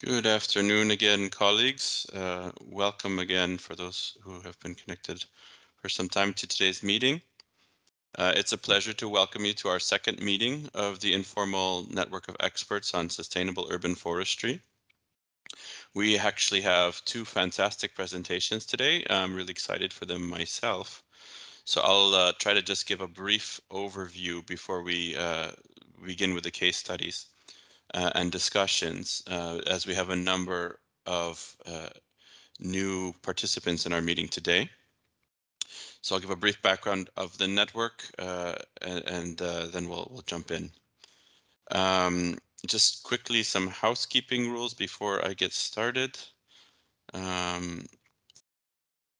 Good afternoon again, colleagues. Welcome again for those who have been connected for some time to today's meeting. It's a pleasure to welcome you to our second meeting of the Informal Network of Experts on Sustainable Urban Forestry. We actually have two fantastic presentations today. I'm really excited for them myself. So I'll try to just give a brief overview before we begin with the case studies and discussions, as we have a number of new participants in our meeting today. So I'll give a brief background of the network and then we'll jump in. Just quickly, some housekeeping rules before I get started.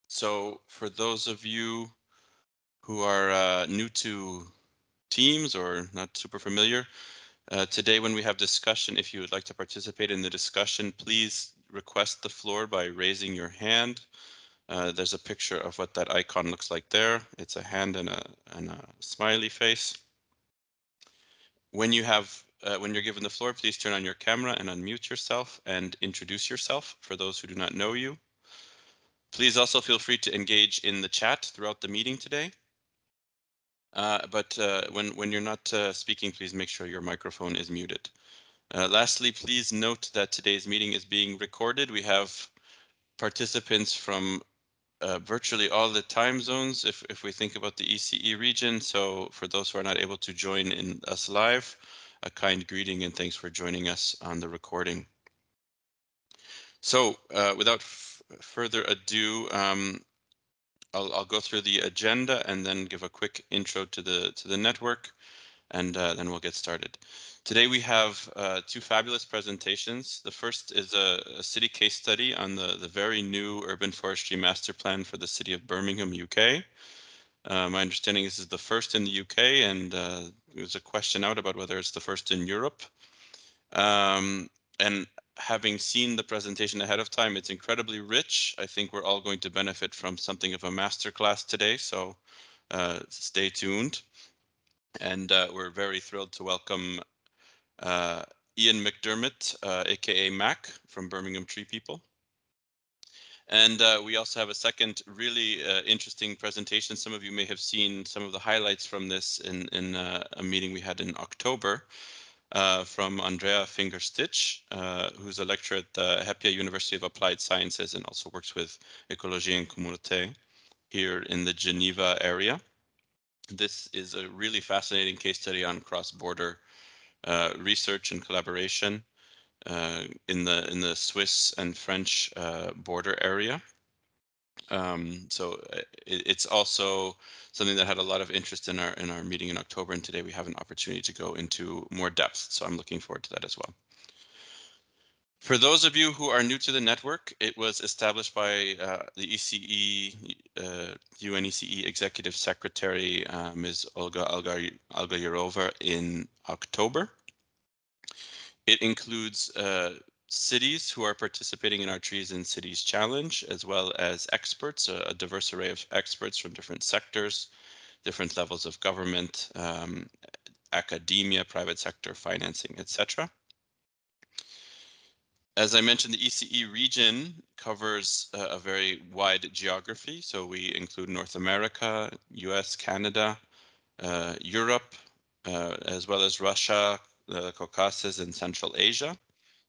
So for those of you who are new to Teams or not super familiar, today when we have discussion, if you would like to participate in the discussion, please request the floor by raising your hand. There's a picture of what that icon looks like there. It's a hand and a smiley face. When you're given the floor, please turn on your camera and unmute yourself and introduce yourself for those who do not know you. Please also feel free to engage in the chat throughout the meeting today. But when you're not speaking, please make sure your microphone is muted. Lastly, please note that today's meeting is being recorded. We have participants from virtually all the time zones if we think about the ECE region. So for those who are not able to join in us live, a kind greeting and thanks for joining us on the recording. So without further ado, I'll go through the agenda and then give a quick intro to the network, and then we'll get started. Today we have two fabulous presentations. The first is a city case study on the very new urban forestry master plan for the city of Birmingham, UK. My understanding is this is the first in the UK, and there's a question out about whether it's the first in Europe. And having seen the presentation ahead of time, it's incredibly rich. I think we're all going to benefit from something of a masterclass today, so stay tuned. And we're very thrilled to welcome Ian Mcdermott, aka Mac, from Birmingham Tree People. And we also have a second really interesting presentation. Some of you may have seen some of the highlights from this in a meeting we had in October from Andrea Fingerstitch, who's a lecturer at the Hepia University of Applied Sciences and also works with Ecologie and Communauté here in the Geneva area. This is a really fascinating case study on cross-border research and collaboration in the Swiss and French border area. So it's also something that had a lot of interest in our meeting in October, and today we have an opportunity to go into more depth. So I'm looking forward to that as well. For those of you who are new to the network, it was established by the ECE, UNECE Executive Secretary, Ms. Olga Algayarova in October. It includes cities who are participating in our Trees in Cities Challenge, as well as experts, a diverse array of experts from different sectors, different levels of government, academia, private sector, financing, etc. As I mentioned, the ECE region covers a very wide geography. So we include North America, US, Canada, Europe, as well as Russia, the Caucasus, and Central Asia.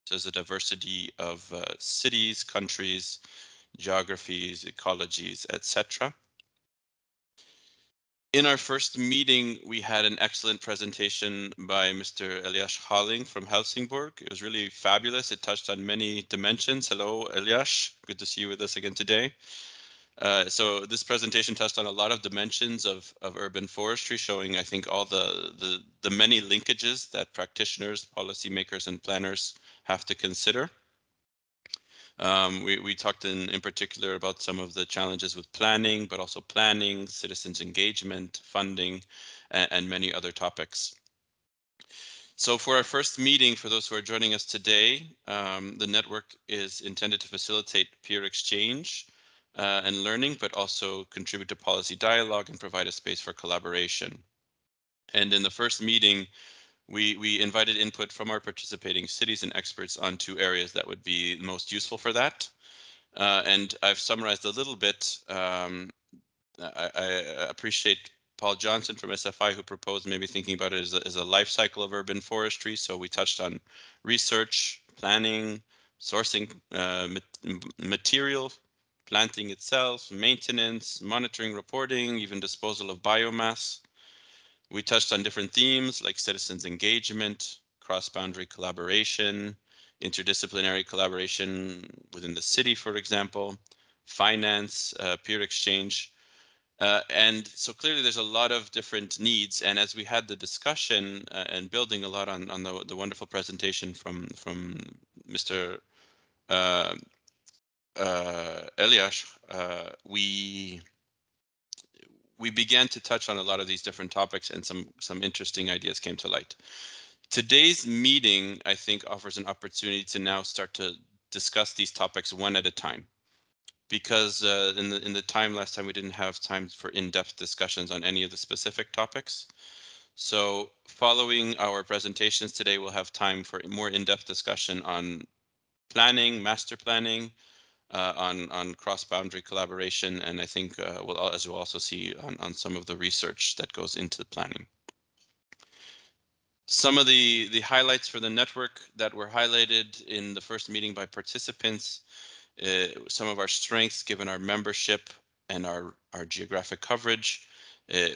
So there's a diversity of cities, countries, geographies, ecologies, etc. In our first meeting, we had an excellent presentation by Mr. Elias Halling from Helsingborg. It was really fabulous. It touched on many dimensions. Hello, Elias. Good to see you with us again today. So this presentation touched on a lot of dimensions of urban forestry, showing, I think, all the many linkages that practitioners, policymakers, and planners have to consider. We talked in particular about some of the challenges with planning, but also planning, citizens engagement, funding, and many other topics. So for our first meeting, for those who are joining us today, the network is intended to facilitate peer exchange and learning, but also contribute to policy dialogue and provide a space for collaboration. And in the first meeting, We invited input from our participating cities and experts on 2 areas that would be most useful for that. And I've summarized a little bit. I appreciate Paul Johnson from SFI, who proposed maybe thinking about it as a life cycle of urban forestry. So we touched on research, planning, sourcing material, planting itself, maintenance, monitoring, reporting, even disposal of biomass. We touched on different themes like citizens engagement, cross-boundary collaboration, interdisciplinary collaboration within the city, for example, finance, peer exchange. And so clearly there's a lot of different needs. And as we had the discussion and building a lot on the wonderful presentation from Mr. Elias, we began to touch on a lot of these different topics, and some interesting ideas came to light. Today's meeting, I think, offers an opportunity to now start to discuss these topics one at a time, because in the time last time we didn't have time for in-depth discussions on any of the specific topics. So following our presentations today, we'll have time for more in-depth discussion on planning, master planning, on cross-boundary collaboration, and I think as we'll also see on some of the research that goes into planning. Some of the highlights for the network that were highlighted in the first meeting by participants, some of our strengths given our membership and our geographic coverage.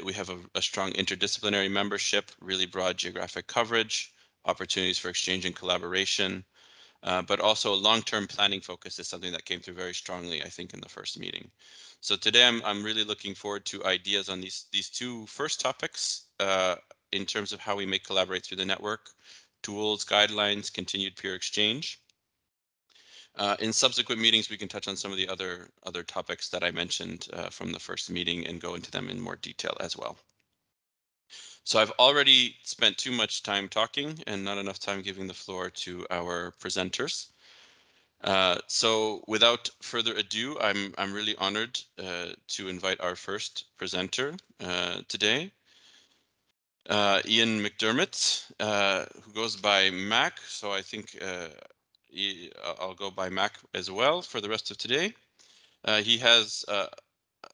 We have a strong interdisciplinary membership, really broad geographic coverage, opportunities for exchange and collaboration, but also a long-term planning focus is something that came through very strongly, I think, in the first meeting. So today I'm really looking forward to ideas on these 2 first topics in terms of how we may collaborate through the network, tools, guidelines, continued peer exchange. In subsequent meetings, we can touch on some of the other topics that I mentioned from the first meeting and go into them in more detail as well. So I've already spent too much time talking and not enough time giving the floor to our presenters. So without further ado, I'm really honored to invite our first presenter today, Ian Mcdermott, who goes by Mac. So I think I'll go by Mac as well for the rest of today. He has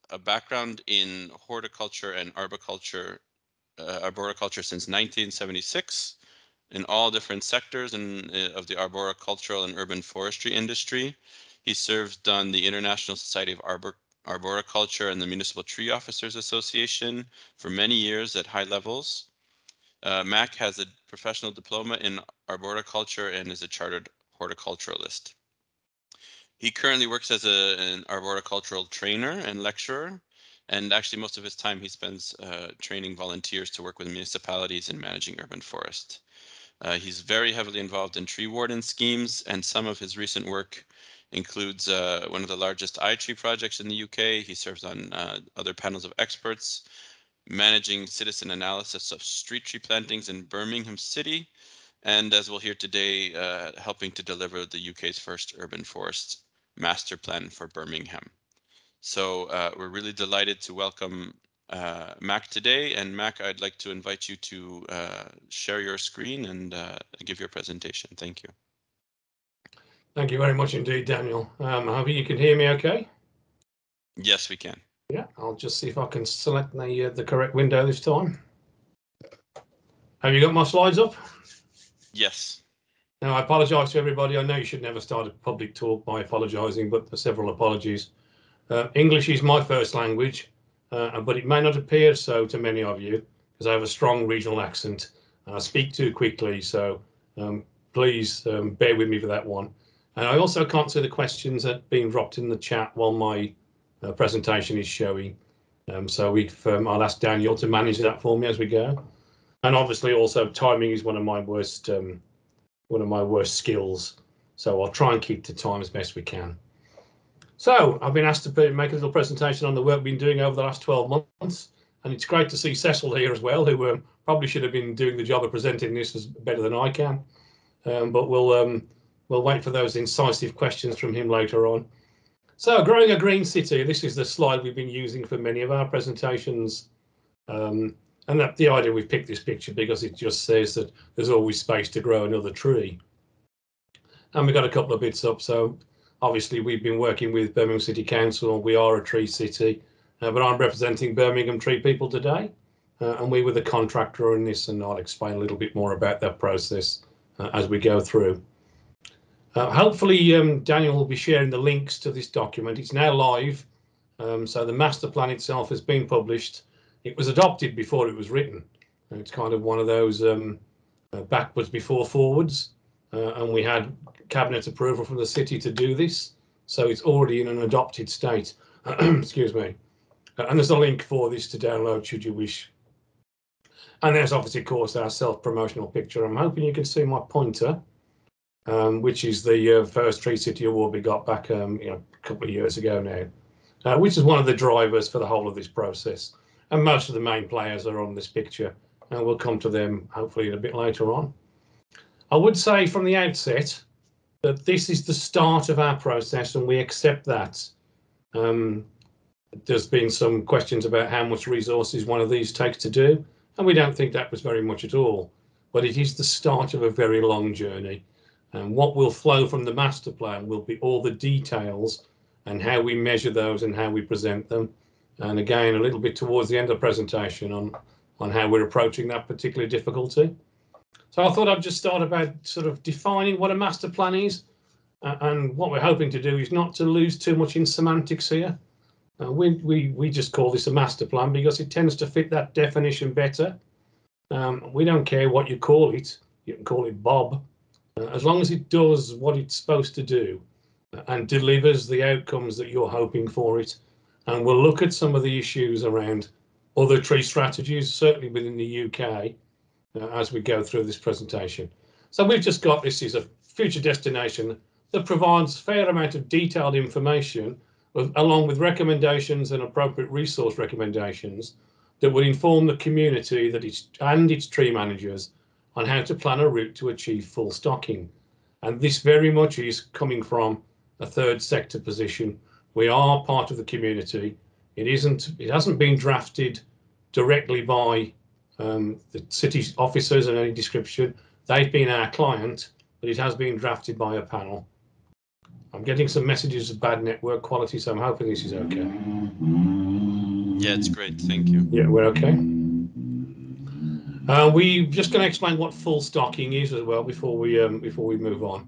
a background in horticulture and arboriculture since 1976 in all different sectors of the arboricultural and urban forestry industry. He served on the International Society of Arboriculture and the Municipal Tree Officers Association for many years at high levels. Mac has a professional diploma in arboriculture and is a chartered horticulturalist. He currently works as an arboricultural trainer and lecturer, and actually most of his time he spends training volunteers to work with municipalities in managing urban forest. He's very heavily involved in tree warden schemes, and some of his recent work includes one of the largest iTree projects in the UK. He serves on other panels of experts, managing citizen analysis of street tree plantings in Birmingham City, and as we'll hear today, helping to deliver the UK's first urban forest master plan for Birmingham. So we're really delighted to welcome Mac today. And Mac, I'd like to invite you to share your screen and give your presentation. Thank you. Thank you very much indeed, Daniel. I hope you can hear me okay? Yes, we can. Yeah, I'll just see if I can select the correct window this time. Have you got my slides up? Yes. Now, I apologise to everybody. I know you should never start a public talk by apologising, but there's several apologies. English is my first language, but it may not appear so to many of you because I have a strong regional accent and I speak too quickly. So please bear with me for that one. And I also can't see the questions that are being dropped in the chat while my presentation is showing. So I'll ask Daniel to manage that for me as we go. And obviously also timing is one of my worst skills. So I'll try and keep to time as best we can. So I've been asked to make a little presentation on the work we've been doing over the last 12 months. And it's great to see Cecil here as well, who probably should have been doing the job of presenting this better than I can. But we'll wait for those incisive questions from him later on. So growing a green city, this is the slide we've been using for many of our presentations. And And that the idea we picked this picture because it just says that there's always space to grow another tree. And we got a couple of bits up. So obviously we've been working with Birmingham City Council. We are a tree city, but I'm representing Birmingham tree people today. And we were the contractor in this, and I'll explain a little bit more about that process as we go through. Hopefully Daniel will be sharing the links to this document. It's now live. So the master plan itself has been published. It was adopted before it was written. And it's kind of one of those backwards before forwards. And we had cabinet approval from the city to do this. So it's already in an adopted state. Excuse me. And there's a link for this to download should you wish. And there's obviously, of course, our self-promotional picture. I'm hoping you can see my pointer, which is the first Tree City Award we got back a couple of years ago now, which is one of the drivers for the whole of this process. And most of the main players are on this picture, and we'll come to them hopefully a bit later on. I would say from the outset that this is the start of our process, and we accept that. There's been some questions about how much resources one of these takes to do, and we don't think that was very much at all. But it is the start of a very long journey. And what will flow from the master plan will be all the details and how we measure those and how we present them. And again, a little bit towards the end of the presentation on how we're approaching that particular difficulty. So I thought I'd just start about sort of defining what a master plan is. And what we're hoping to do is not to lose too much in semantics here. We just call this a master plan because it tends to fit that definition better. We don't care what you call it. You can call it Bob, as long as it does what it's supposed to do and delivers the outcomes that you're hoping for it. And we'll look at some of the issues around other tree strategies, certainly within the UK, as we go through this presentation. So we've just got this as a future destination that provides a fair amount of detailed information along with recommendations and appropriate resource recommendations that would inform the community and its tree managers on how to plan a route to achieve full stocking. And this very much is coming from a third sector position. We are part of the community. It hasn't been drafted directly by the city officers of any description. They've been our client, but it has been drafted by a panel. I'm getting some messages of bad network quality, so I'm hoping this is okay. Yeah, it's great. Thank you. Yeah, we're okay. We're just going to explain what full stocking is as well before we move on.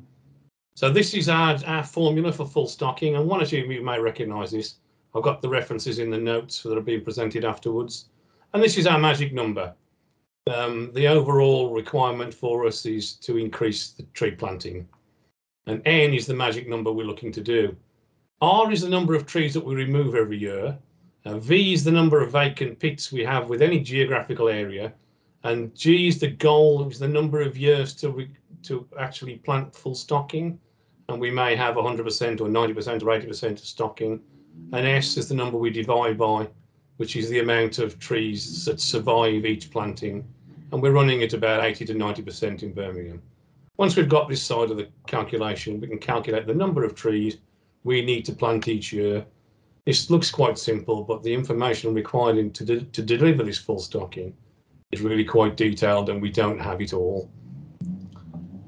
So this is our formula for full stocking, and one or two of you may recognise this. I've got the references in the notes that are being presented afterwards, and this is our magic number. The overall requirement for us is to increase the tree planting. And N is the magic number we're looking to do. R is the number of trees that we remove every year. V is the number of vacant pits we have with any geographical area. And G is the goal, is the number of years to actually plant full stocking. And we may have 100% or 90% or 80% of stocking. And S is the number we divide by, which is the amount of trees that survive each planting. And we're running at about 80 to 90% in Birmingham. Once we've got this side of the calculation, we can calculate the number of trees we need to plant each year. This looks quite simple, but the information required to deliver this full stocking is really quite detailed, and we don't have it all.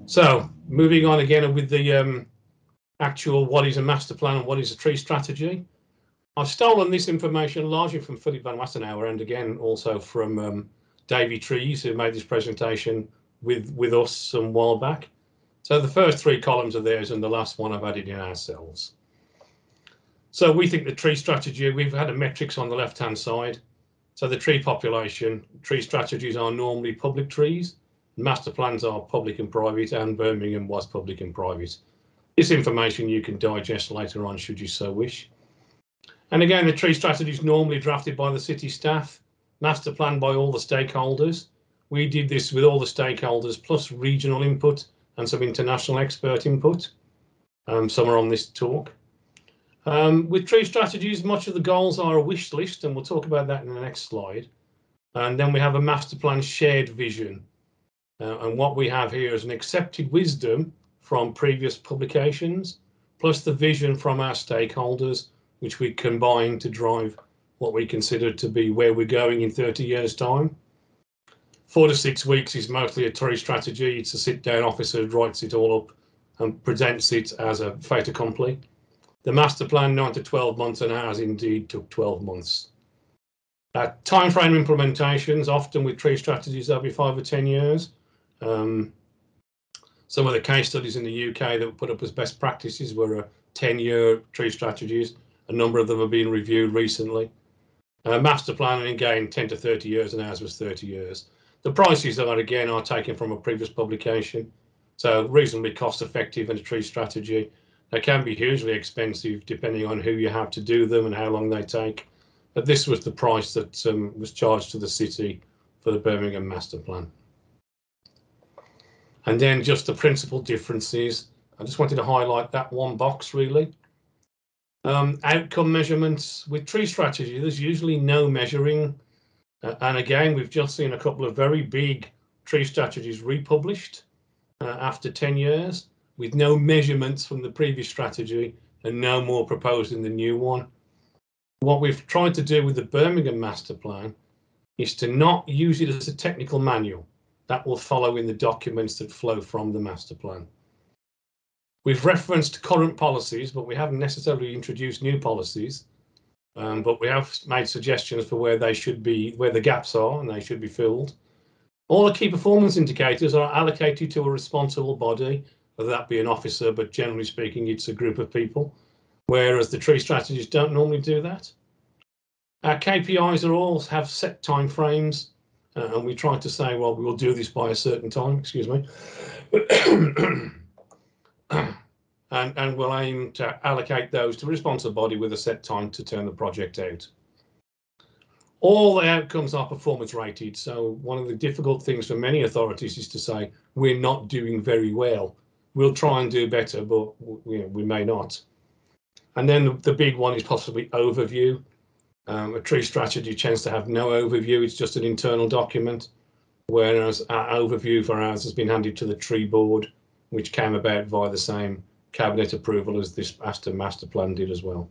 So moving on again with the actual what is a master plan and what is a tree strategy. I've stolen this information largely from Philip van Wassenaar and again also from Davy Trees, who made this presentation with us some while back. So the first three columns are theirs and the last one I've added in ourselves. So we think the tree strategy, we've had a metrics on the left hand side. So the tree population, tree strategies are normally public trees. Master plans are public and private, and Birmingham was public and private. This information you can digest later on should you so wish. And again, the tree strategy is normally drafted by the city staff, master plan by all the stakeholders. We did this with all the stakeholders plus regional input and some international expert input. Some are on this talk. With tree strategies, much of the goals are a wish list, and we'll talk about that in the next slide. And then we have a master plan shared vision. And what we have here is an accepted wisdom from previous publications, plus the vision from our stakeholders, which we combine to drive what we consider to be where we're going in 30 years' time. 4 to 6 weeks is mostly a tree strategy. It's a sit-down officer who writes it all up and presents it as a fait accompli. The master plan, 9 to 12 months, and ours indeed took 12 months. Timeframe implementations, often with tree strategies, they'll be 5 or 10 years. Some of the case studies in the UK that were put up as best practices were 10-year tree strategies. A number of them have been reviewed recently. Master plan, again, 10 to 30 years, and ours was 30 years. The prices are, again, are taken from a previous publication, so reasonably cost effective in a tree strategy. They can be hugely expensive depending on who you have to do them and how long they take. But this was the price that was charged to the city for the Birmingham master plan. And then just the principal differences. I just wanted to highlight that one box really. Outcome measurements. With tree strategy, there's usually no measuring. And again, we've just seen a couple of very big tree strategies republished after 10 years with no measurements from the previous strategy and no more proposed in the new one. What we've tried to do with the Birmingham master plan is to not use it as a technical manual. That will follow in the documents that flow from the master plan. We've referenced current policies, but we haven't necessarily introduced new policies. But we have made suggestions for where they should be, where the gaps are, and they should be filled. All the key performance indicators are allocated to a responsible body, whether that be an officer, but generally speaking, it's a group of people, whereas the tree strategies don't normally do that. Our KPIs are all have set time frames, and we try to say, well, we will do this by a certain time, excuse me. And we'll aim to allocate those to a responsible body with a set time to turn the project out. All the outcomes are performance rated. So one of the difficult things for many authorities is to say, we're not doing very well. We'll try and do better, but we may not. And then the big one is possibly overview. A tree strategy tends to have no overview. It's just an internal document, whereas our overview for ours has been handed to the tree board, which came about via the same cabinet approval as this master plan did as well.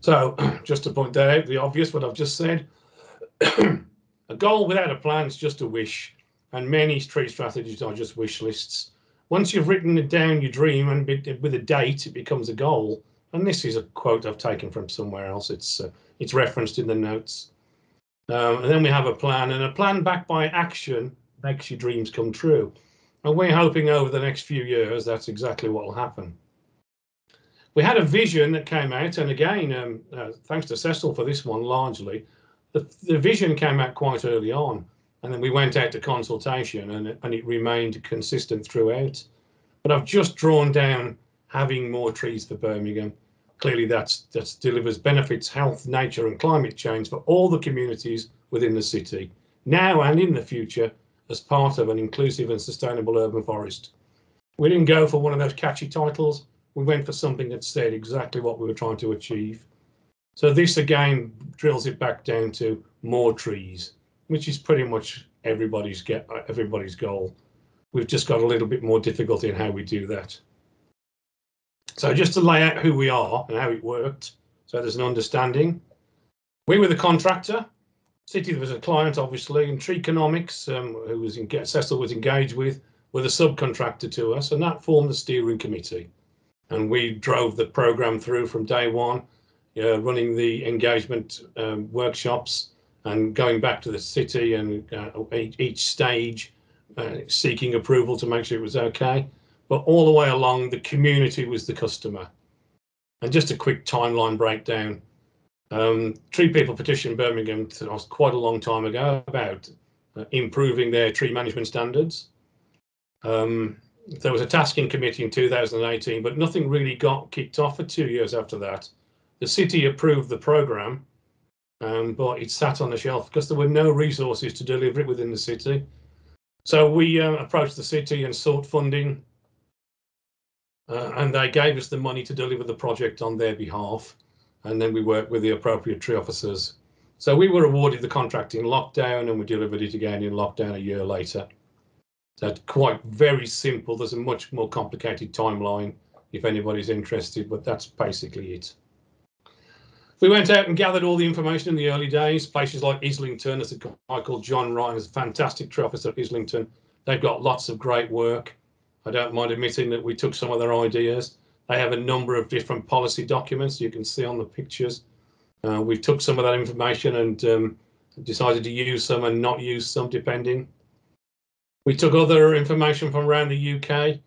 So just to point that out, the obvious, what I've just said, a goal without a plan is just a wish, and many tree strategies are just wish lists. Once you've written down your dream and with a date, it becomes a goal. And this is a quote I've taken from somewhere else. It's referenced in the notes. And then we have a plan, and a plan backed by action makes your dreams come true. And we're hoping over the next few years that's exactly what will happen. We had a vision that came out, and again, thanks to Cecil for this one largely, the vision came out quite early on, and then we went out to consultation, and it remained consistent throughout. But I've just drawn down having more trees for Birmingham. Clearly that delivers benefits, health, nature and climate change for all the communities within the city, now and in the future, as part of an inclusive and sustainable urban forest. We didn't go for one of those catchy titles. We went for something that said exactly what we were trying to achieve. So this again drills it back down to more trees, which is pretty much everybody's goal. We've just got a little bit more difficulty in how we do that. So just to lay out who we are and how it worked, so there's an understanding. We were the contractor. City was a client, obviously, and Treeconomics, who Cecil was engaged with, were the subcontractor to us, and that formed the steering committee. And we drove the programme through from day one, running the engagement workshops and going back to the city and each stage seeking approval to make sure it was okay. But all the way along, the community was the customer. And just a quick timeline breakdown. Tree people petitioned Birmingham quite a long time ago about improving their tree management standards. There was a tasking committee in 2018, but nothing really got kicked off for 2 years after that. The city approved the programme, but it sat on the shelf because there were no resources to deliver it within the city. So we approached the city and sought funding, and they gave us the money to deliver the project on their behalf. And then we worked with the appropriate tree officers. So we were awarded the contract in lockdown, and we delivered it again in lockdown a year later. So it's quite very simple. There's a much more complicated timeline if anybody's interested, but that's basically it. We went out and gathered all the information in the early days. Places like Islington, there's a guy called John Ryan, who's a fantastic tree officer at Islington. They've got lots of great work. I don't mind admitting that we took some of their ideas. They have a number of different policy documents you can see on the pictures. We took some of that information and decided to use some and not use some, depending. We took other information from around the UK.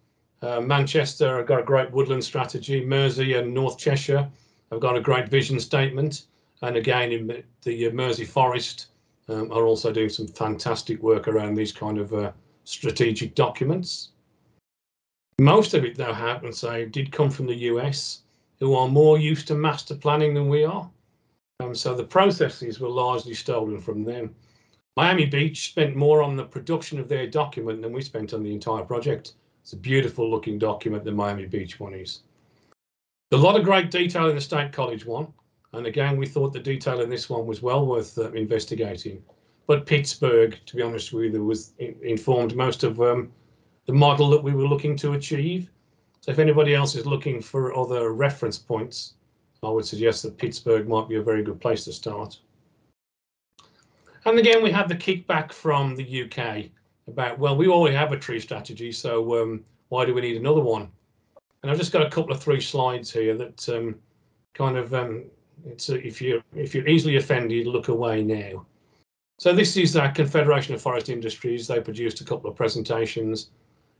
Manchester have got a great woodland strategy. Mersey and North Cheshire have got a great vision statement. And again, in the Mersey Forest are also doing some fantastic work around these kind of strategic documents. Most of it, though, I have to say, did come from the US, who are more used to master planning than we are. So the processes were largely stolen from them. Miami Beach spent more on the production of their document than we spent on the entire project. It's a beautiful looking document, the Miami Beach one is. A lot of great detail in the State College one. And again, we thought the detail in this one was well worth investigating. But Pittsburgh, to be honest with you, was informed most of the model that we were looking to achieve. So if anybody else is looking for other reference points, I would suggest that Pittsburgh might be a very good place to start. And again, we had the kickback from the UK about, well, we already have a tree strategy, so why do we need another one? And I've just got a couple of 3 slides here that kind of, if you're easily offended, look away now. So this is our Confederation of Forest Industries. They produced a couple of presentations.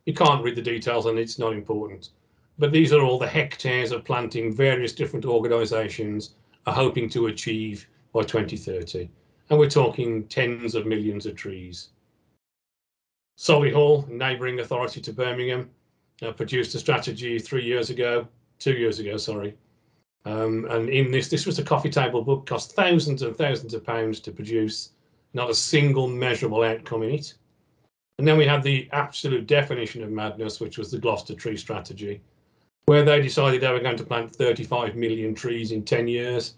You can't read the details and it's not important. But these are all the hectares of planting various different organisations are hoping to achieve by 2030. And we're talking tens of millions of trees. Solihull, neighbouring authority to Birmingham, produced a strategy 2 years ago, sorry. And in this was a coffee table book, cost thousands and thousands of pounds to produce, not a single measurable outcome in it. And then we had the absolute definition of madness, which was the Gloucester tree strategy, where they decided they were going to plant 35 million trees in 10 years.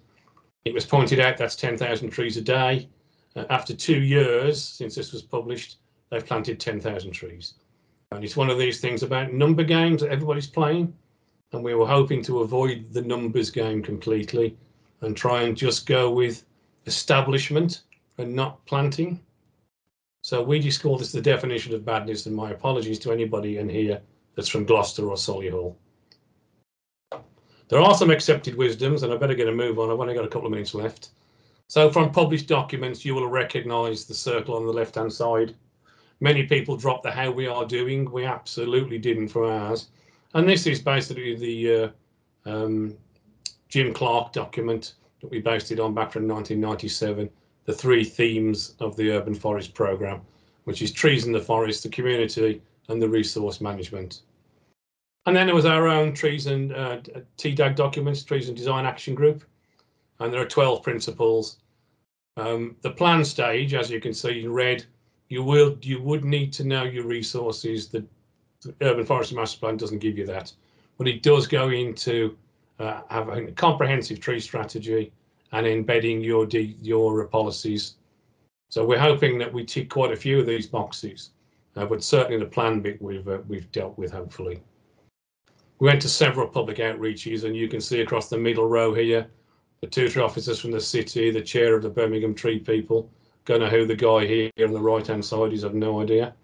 It was pointed out that's 10,000 trees a day. After 2 years since this was published, they've planted 10,000 trees. And it's one of these things about number games that everybody's playing. And we were hoping to avoid the numbers game completely and try and just go with establishment and not planting. So we just call this the definition of madness, and my apologies to anybody in here that's from Gloucester or Solihull. There are some accepted wisdoms, and I better get a move on. I've only got a couple of minutes left. So from published documents, you will recognise the circle on the left-hand side. Many people drop the how we are doing. We absolutely didn't for ours. And this is basically the Jim Clark document that we based it on back from 1997, the 3 themes of the Urban Forest Programme, which is trees in the forest, the community, and the resource management. And then there was our own trees and TDAG documents, Trees and Design Action Group, and there are 12 principles. The plan stage, as you can see in red, you would need to know your resources. The Urban Forestry Master Plan doesn't give you that, but it does go into having a comprehensive tree strategy and embedding your policies. So we're hoping that we tick quite a few of these boxes, but certainly the plan bit we've dealt with, hopefully. We went to several public outreaches, and you can see across the middle row here, the 2 tree officers from the city, the chair of the Birmingham Tree People. Don't know who the guy here on the right-hand side is, I've no idea.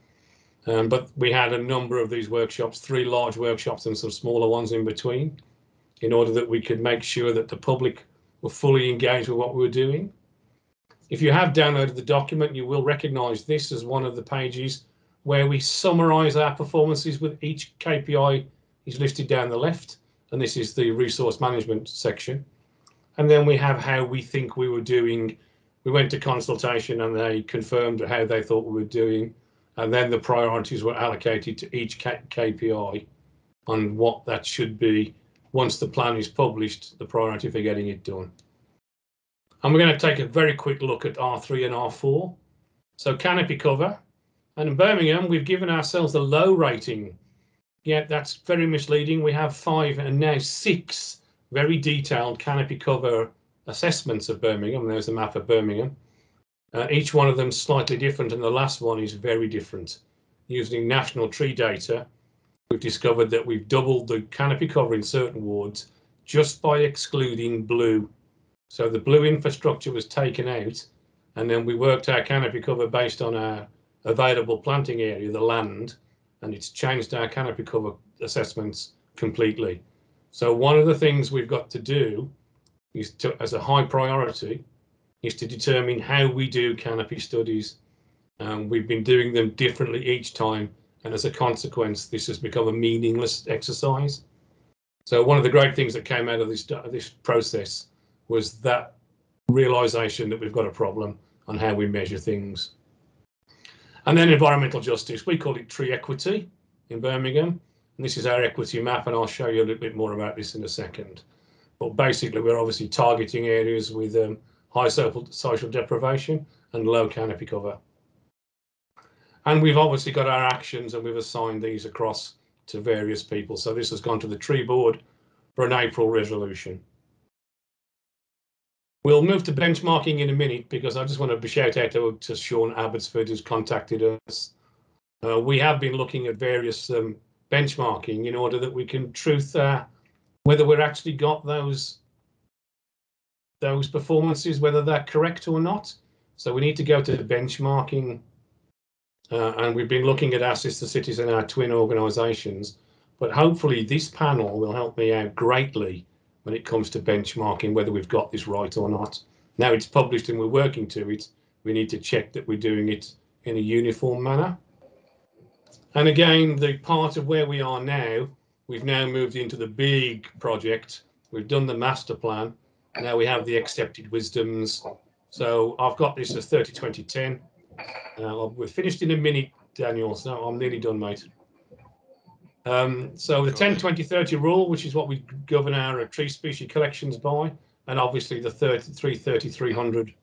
But we had a number of these workshops, 3 large workshops and some smaller ones in between, in order that we could make sure that the public were fully engaged with what we were doing. If you have downloaded the document, you will recognise this as one of the pages where we summarise our performances with each KPI is listed down the left, and this is the resource management section. And then we have how we think we were doing. We went to consultation and they confirmed how they thought we were doing, and then the priorities were allocated to each KPI on what that should be once the plan is published, the priority for getting it done. And we're going to take a very quick look at R3 and R4. So canopy cover, and in Birmingham we've given ourselves a low rating. Yeah, that's very misleading. We have 5 and now 6 very detailed canopy cover assessments of Birmingham. There's a map of Birmingham. Each one of them slightly different, and the last one is very different. Using national tree data, we've discovered that we've doubled the canopy cover in certain wards just by excluding blue. So the blue infrastructure was taken out, and then we worked our canopy cover based on our available planting area, the land, and it's changed our canopy cover assessments completely. So one of the things we've got to do is to, as a high priority, is to determine how we do canopy studies. We've been doing them differently each time, and as a consequence, this has become a meaningless exercise. So one of the great things that came out of this process was that realization that we've got a problem on how we measure things. And then environmental justice, we call it tree equity in Birmingham. And this is our equity map, and I'll show you a little bit more about this in a second. But basically, we're obviously targeting areas with high social deprivation and low canopy cover. And we've obviously got our actions, and we've assigned these across to various people. So this has gone to the tree board for an April resolution. We'll move to benchmarking in a minute, because I just want to shout out to Sean Abbotsford, who's contacted us. We have been looking at various benchmarking in order that we can truth whether we're actually got those performances, whether they're correct or not. So we need to go to benchmarking, and we've been looking at our sister cities and our twin organisations. But hopefully this panel will help me out greatly when it comes to benchmarking, whether we've got this right or not. Now it's published and we're working to it, we need to check that we're doing it in a uniform manner. And again, the part of where we are now, we've now moved into the big project. We've done the master plan. Now we have the accepted wisdoms. So I've got this as 30-20-10. We're finished in a minute, Daniel, so I'm nearly done, mate. So the 10-20-30 rule, which is what we govern our tree species collections by, and obviously the 330-300.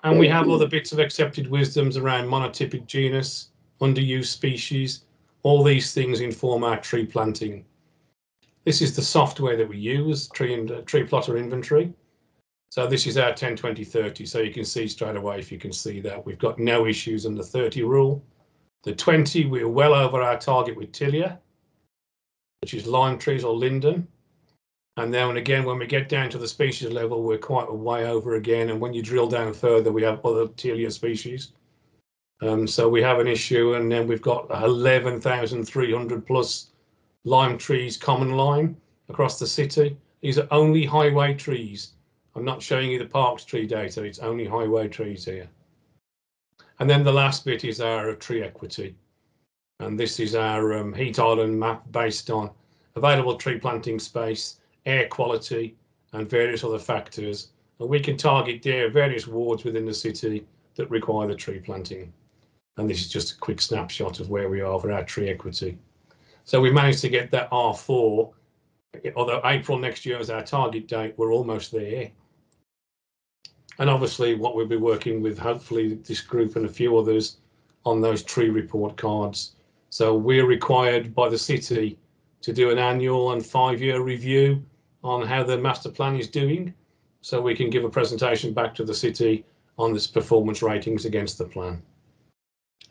And we have other bits of accepted wisdoms around monotypic genus, underused species. All these things inform our tree planting. This is the software that we use, tree plotter inventory. So this is our 10-20-30. So you can see straight away, if you can see that, we've got no issues on the 30 rule. The 20, we're well over our target with Tilia, which is lime trees or linden. And then again, when we get down to the species level, we're quite a way over again. And when you drill down further, we have other Tilia species. So we have an issue, and then we've got 11,300 plus lime trees, common lime, across the city. These are only highway trees. I'm not showing you the parks tree data, it's only highway trees here. And then the last bit is our tree equity. And this is our heat island map based on available tree planting space, air quality, and various other factors. And we can target there various wards within the city that require the tree planting. And this is just a quick snapshot of where we are for our tree equity. So we managed to get that R4, although April next year is our target date, we're almost there. And obviously what we'll be working with, hopefully this group and a few others, on those tree report cards. So we're required by the city to do an annual and 5-year review on how the master plan is doing, so we can give a presentation back to the city on this performance ratings against the plan.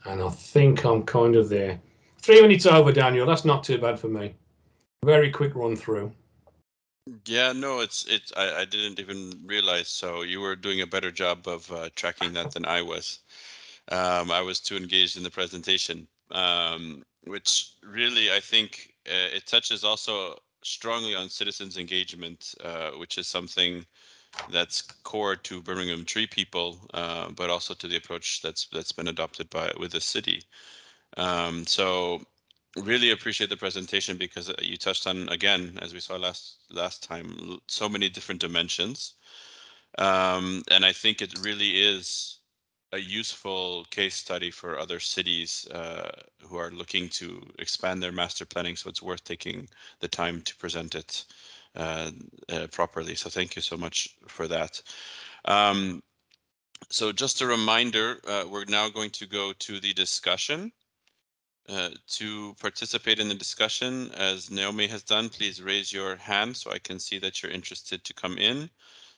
And I think I'm kind of there. 3 minutes over, Daniel. That's not too bad for me. Very quick run through. Yeah, no, I didn't even realize. So you were doing a better job of tracking that than I was. I was too engaged in the presentation, which really I think it touches also strongly on citizens' engagement, which is something that's core to Birmingham Tree people, but also to the approach that's been adopted with the city. So really appreciate the presentation, because you touched on, again, as we saw last time, so many different dimensions. And I think it really is a useful case study for other cities who are looking to expand their master planning. So it's worth taking the time to present it properly. So thank you so much for that. So just a reminder, we're now going to go to the discussion. To participate in the discussion, as Naomi has done, please raise your hand so I can see that you're interested to come in.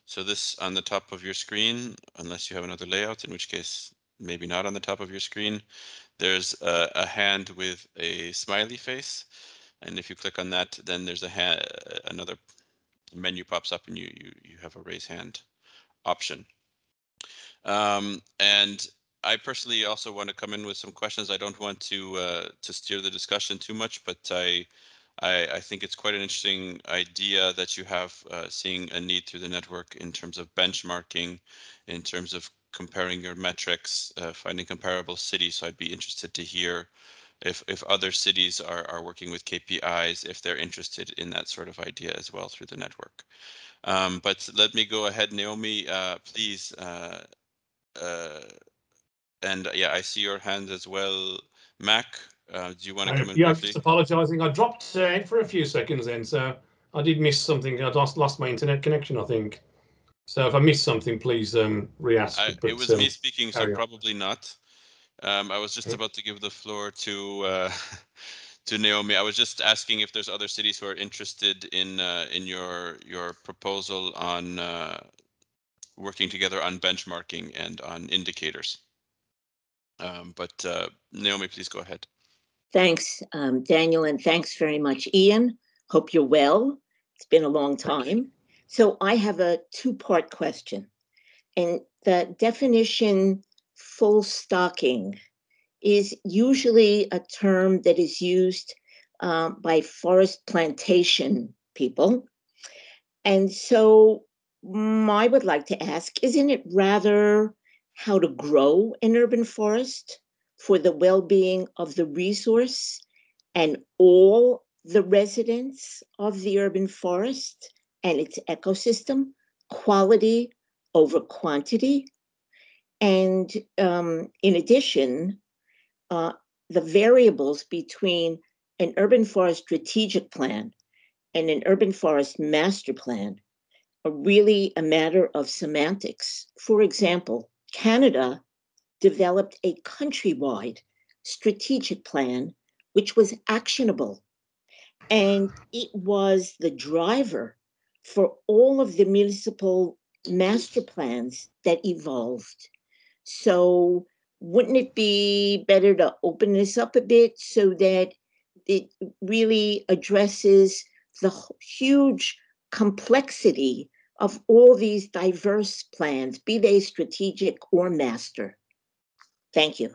So this on the top of your screen, unless you have another layout, in which case maybe not on the top of your screen, there's a hand with a smiley face. And if you click on that, then there's another menu pops up and you have a raise hand. option. And I personally also want to come in with some questions. I don't want to steer the discussion too much, but I think it's quite an interesting idea that you have, seeing a need through the network in terms of benchmarking, in terms of comparing your metrics, finding comparable cities. So I'd be interested to hear if other cities are working with KPIs, if they're interested in that sort of idea as well through the network. But let me go ahead, Naomi, please. And yeah, I see your hand as well. Mac, do you want to come in Yeah, briefly? just apologising. I dropped out for a few seconds then, so I did miss something. I lost my internet connection, I think. So if I missed something, please re-ask. It was me speaking, so carry on. probably not. I was just about to give the floor to to Naomi. I was just asking if there's other cities who are interested in your proposal on working together on benchmarking and on indicators. But Naomi, please go ahead. Thanks, Daniel, and thanks very much, Ian. Hope you're well. It's been a long time. So I have a two-part question. And the definition full stocking is usually a term that is used by forest plantation people. And so I would like to ask, isn't it rather how to grow an urban forest for the well-being of the resource and all the residents of the urban forest and its ecosystem, quality over quantity? And in addition, the variables between an urban forest strategic plan and an urban forest master plan are really a matter of semantics. For example, Canada developed a countrywide strategic plan, which was actionable. And it was the driver for all of the municipal master plans that evolved. So wouldn't it be better to open this up a bit so that it really addresses the huge complexity of all these diverse plans, be they strategic or master? Thank you.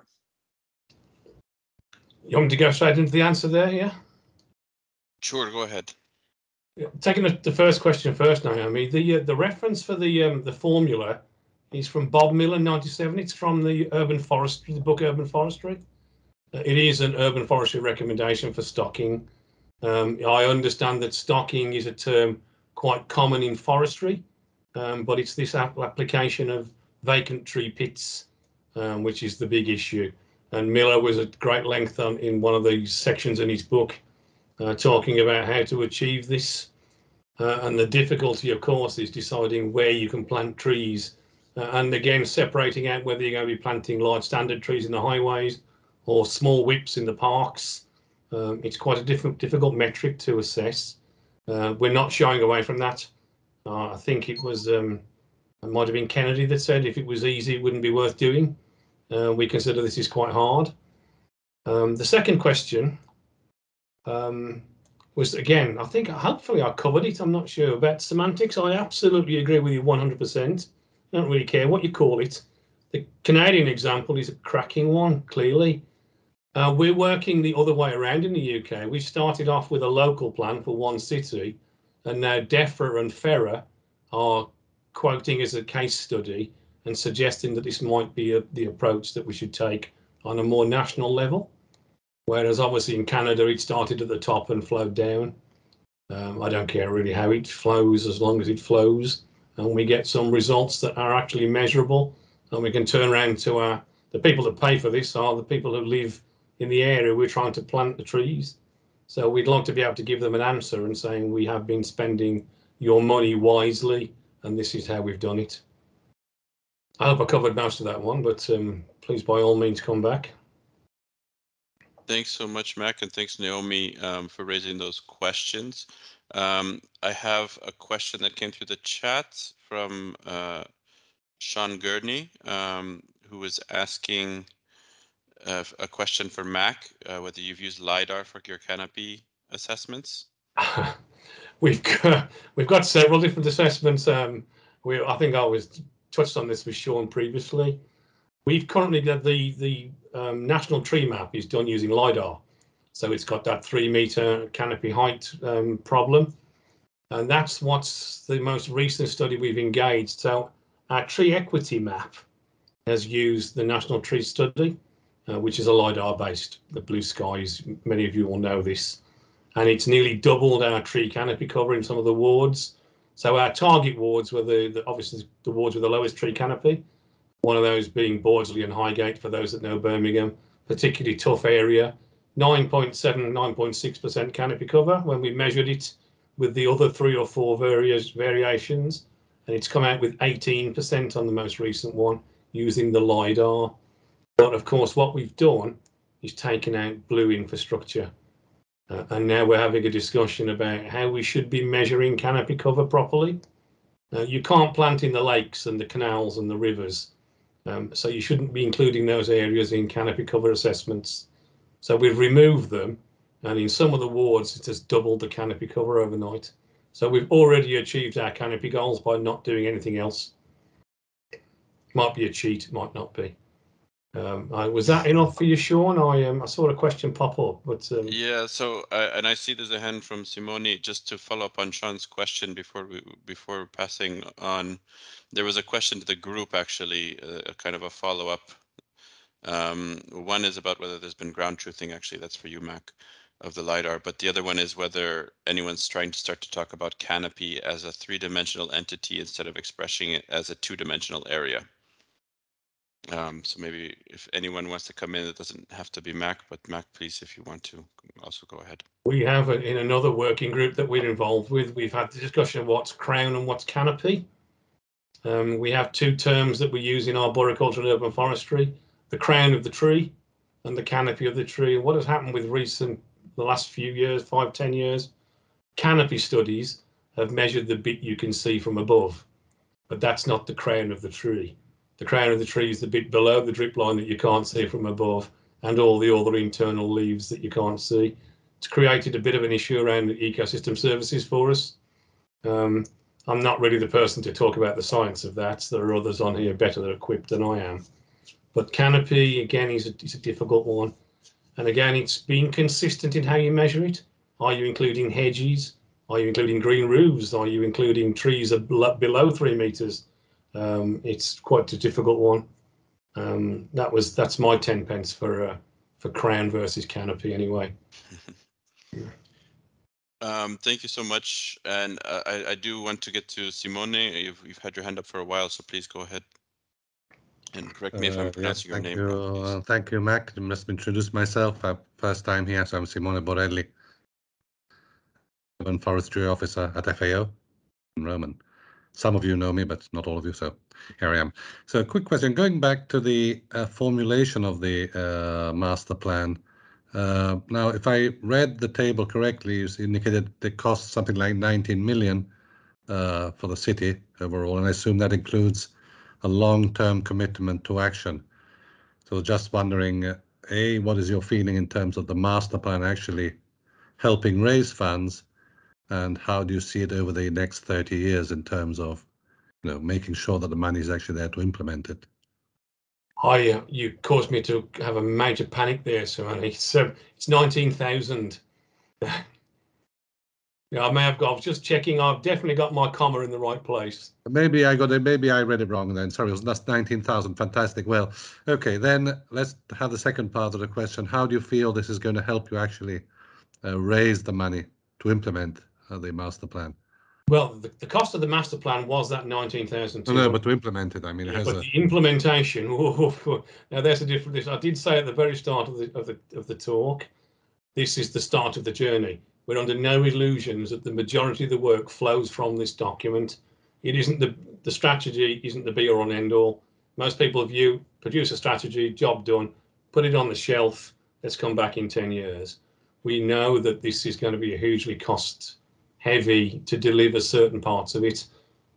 You want me to go straight into the answer there, yeah? Sure, go ahead. Taking the first question first, Naomi, the reference for the formula is from Bob Miller, 97. It's from the Urban Forestry, the book Urban Forestry. It is an urban forestry recommendation for stocking. I understand that stocking is a term quite common in forestry, but it's this application of vacant tree pits, which is the big issue. And Miller was at great length in one of these sections in his book, talking about how to achieve this. And the difficulty, of course, is deciding where you can plant trees. And again, separating out whether you're going to be planting large standard trees in the highways or small whips in the parks. It's quite a difficult metric to assess. We're not shying away from that. I think it was, it might have been Kennedy that said if it was easy, it wouldn't be worth doing. We consider this is quite hard. The second question was, again, I think hopefully I covered it. I'm not sure about semantics. I absolutely agree with you 100%. I don't really care what you call it. The Canadian example is a cracking one, clearly. We're working the other way around in the UK. We started off with a local plan for one city, and now DEFRA and FERA are quoting as a case study and suggesting that this might be the approach that we should take on a more national level. Whereas obviously in Canada, it started at the top and flowed down. I don't care really how it flows, as long as it flows, and we get some results that are actually measurable, and we can turn around to the people that pay for this are the people who live in the area we're trying to plant the trees. So we'd like to be able to give them an answer and saying we have been spending your money wisely, and this is how we've done it. I hope I covered most of that one, but please by all means come back. Thanks so much, Mac, and thanks, Naomi, for raising those questions. I have a question that came through the chat from Sean Gurney, who was asking a question for Mac, whether you've used LiDAR for your Canopy assessments. We've got several different assessments. I think I was touched on this with Sean previously. We've currently got the national tree map is done using LiDAR. So it's got that 3-meter canopy height problem. And that's what's the most recent study we've engaged. So our tree equity map has used the National Tree Study, which is a LiDAR based, the blue skies, many of you will know this. And it's nearly doubled our tree canopy cover in some of the wards. So our target wards were obviously the wards with the lowest tree canopy, one of those being Bordsley and Highgate, for those that know Birmingham, particularly tough area, 9.7, 9.6% canopy cover when we measured it with the other 3 or 4 variations, and it's come out with 18% on the most recent one using the LiDAR. But of course, what we've done is taken out blue infrastructure. And now we're having a discussion about how we should be measuring canopy cover properly. You can't plant in the lakes and the canals and the rivers, so you shouldn't be including those areas in canopy cover assessments. So we've removed them, and in some of the wards it has doubled the canopy cover overnight. So we've already achieved our canopy goals by not doing anything else. Might be a cheat, might not be. Was that enough for you, Sean? I saw a question pop up, but yeah. So and I see there's a hand from Simone. Just to follow up on Sean's question before passing on, there was a question to the group actually, a kind of a follow up. One is about whether there's been ground truthing. Actually, that's for you, Mac, of the LiDAR. But the other one is whether anyone's trying to start to talk about canopy as a 3-dimensional entity instead of expressing it as a 2-dimensional area. So maybe if anyone wants to come in, it doesn't have to be Mac, but Mac, please, if you want to, also go ahead. We have in another working group that we're involved with, we've had the discussion of what's crown and what's canopy. We have 2 terms that we use in our arboriculture and urban forestry, the crown of the tree and the canopy of the tree. And what has happened with the last few years, 5-10 years, canopy studies have measured the bit you can see from above, but that's not the crown of the tree. The crown of the tree is the bit below the drip line that you can't see from above, and all the other internal leaves that you can't see. It's created a bit of an issue around ecosystem services for us. I'm not really the person to talk about the science of that. There are others on here better equipped than I am. But canopy, again, is a difficult one. And again, it's being consistent in how you measure it. Are you including hedges? Are you including green roofs? Are you including trees below 3 meters? It's quite a difficult one. That's my 10 pence for crown versus canopy anyway. Thank you so much. And I do want to get to Simone. You've had your hand up for a while, so please go ahead. And correct me if I'm pronouncing your name wrong. Thank you, Mac. I must introduce myself. First time here, so I'm Simone Borelli, Urban Forestry Officer at FAO in Roman. Some of you know me, but not all of you, so here I am. So a quick question, going back to the formulation of the master plan. Now, if I read the table correctly, you indicated the cost something like 19 million for the city overall, and I assume that includes a long-term commitment to action. So just wondering, A, what is your feeling in terms of the master plan actually helping raise funds, and how do you see it over the next 30 years in terms of, making sure that the money is actually there to implement it? You caused me to have a major panic there, Simone. It's 19,000. Yeah, I was just checking. I've definitely got my comma in the right place. Maybe I read it wrong then. Sorry, that's 19,000. Fantastic. Well, okay, then let's have the second part of the question. How do you feel this is going to help you actually raise the money to implement the master plan? Well, the cost of the master plan was that 19,000. No, but to implement it, I mean, the implementation. Now there's a difference. I did say at the very start of the talk, this is the start of the journey. We're under no illusions that the majority of the work flows from this document. It isn't the strategy isn't the be all and end all. Most people produce a strategy, job done, put it on the shelf. Let's come back in 10 years. We know that this is going to be a hugely cost heavy to deliver certain parts of it.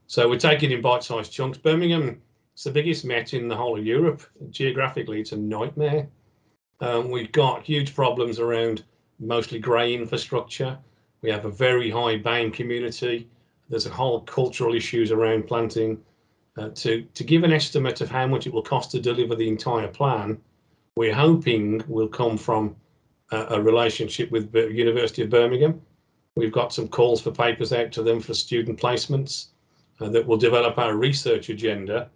So we're taking in bite-sized chunks. Birmingham is the biggest Met in the whole of Europe. Geographically, it's a nightmare. We've got huge problems around mostly grey infrastructure. We have a very high BAME community. There's a whole cultural issues around planting. To give an estimate of how much it will cost to deliver the entire plan, we're hoping will come from a relationship with the University of Birmingham. We've got some calls for papers out to them for student placements that will develop our research agenda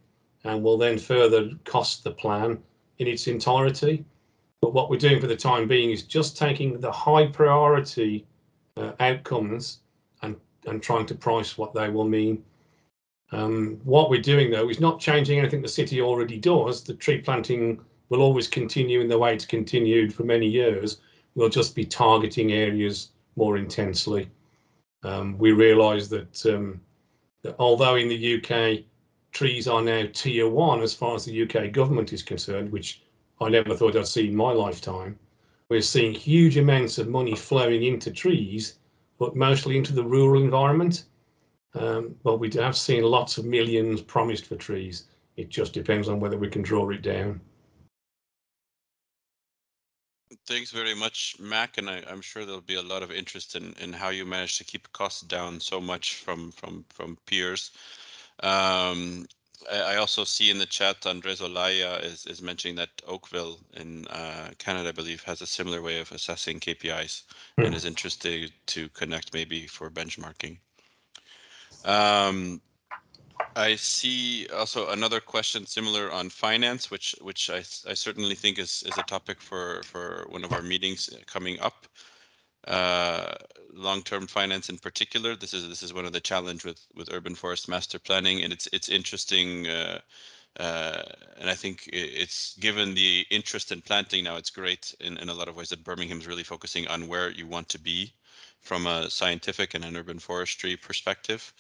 and will then further cost the plan in its entirety. But what we're doing for the time being is just taking the high priority outcomes and trying to price what they will mean. What we're doing, though, is not changing anything the city already does. The tree planting will always continue in the way it's continued for many years. We'll just be targeting areas more intensely. We realise that although in the UK trees are now tier 1 as far as the UK government is concerned, which I never thought I'd see in my lifetime, we're seeing huge amounts of money flowing into trees, but mostly into the rural environment. But we have seen lots of millions promised for trees. It just depends on whether we can draw it down. Thanks very much, Mac, and I'm sure there'll be a lot of interest in how you manage to keep costs down so much from peers. I also see in the chat Andres Olaya is mentioning that Oakville in Canada, I believe, has a similar way of assessing KPIs and is interested to connect maybe for benchmarking. I see also another question similar on finance, which I certainly think is a topic for one of our meetings coming up. Long-term finance in particular. This is one of the challenge with urban forest master planning, and it's interesting. And I think it's given the interest in planting now, it's great in a lot of ways that Birmingham's really focusing on where you want to be from a scientific and an urban forestry perspective.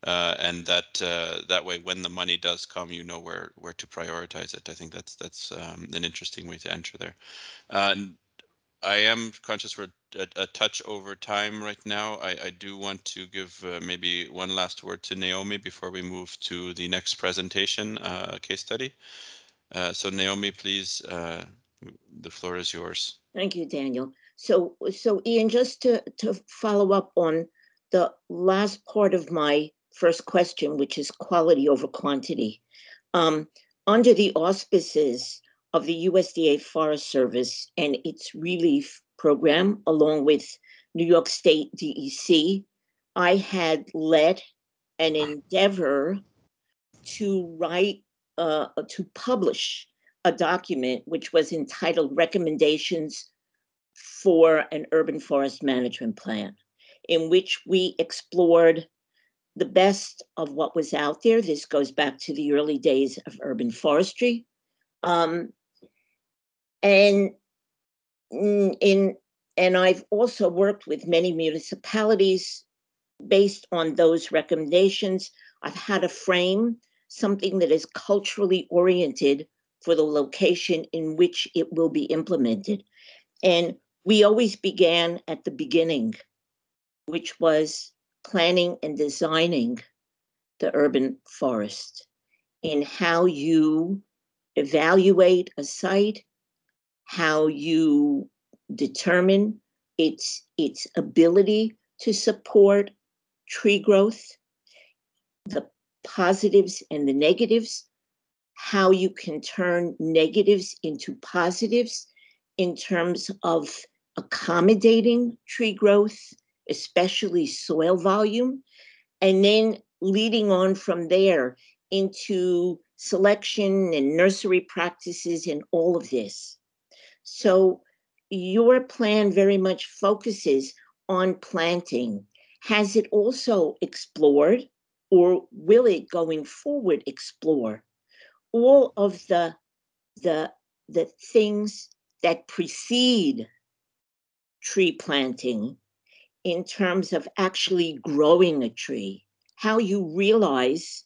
And that way, when the money does come, you know where to prioritize it. I think that's an interesting way to enter there. I am conscious we're a touch over time right now. I do want to give maybe one last word to Naomi before we move to the next presentation case study. So Naomi, please, the floor is yours. Thank you, Daniel. So Ian, just to follow up on the last part of my first question, which is quality over quantity. Under the auspices of the USDA Forest Service and its relief program, along with New York State DEC, I had led an endeavor to publish a document which was entitled Recommendations for an Urban Forest Management Plan, in which we explored the best of what was out there. This goes back to the early days of urban forestry. And I've also worked with many municipalities based on those recommendations. I've had to frame something that is culturally oriented for the location in which it will be implemented. And we always began at the beginning, which was planning and designing the urban forest, in how you evaluate a site, how you determine its ability to support tree growth, the positives and the negatives, how you can turn negatives into positives in terms of accommodating tree growth, especially soil volume, and then leading on from there into selection and nursery practices and all of this. So your plan very much focuses on planting. Has it also explored, or will it going forward explore, all of the things that precede tree planting in terms of actually growing a tree, how you realize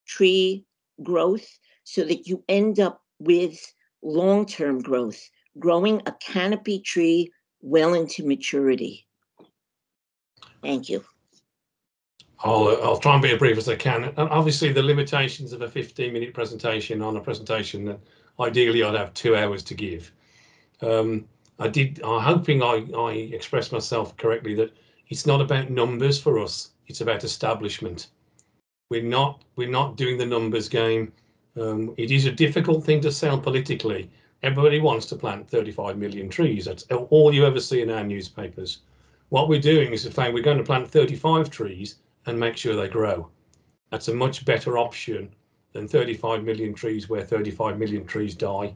tree growth so that you end up with long-term growth, growing a canopy tree well into maturity? Thank you. I'll try and be as brief as I can. And obviously, the limitations of a 15-minute presentation on a presentation that ideally I'd have 2 hours to give. I'm hoping I expressed myself correctly, that it's not about numbers for us, it's about establishment. We're not doing the numbers game. It is a difficult thing to sell politically. Everybody wants to plant 35 million trees. That's all you ever see in our newspapers. What we're doing is saying we're going to plant 35 trees and make sure they grow. That's a much better option than 35 million trees where 35 million trees die.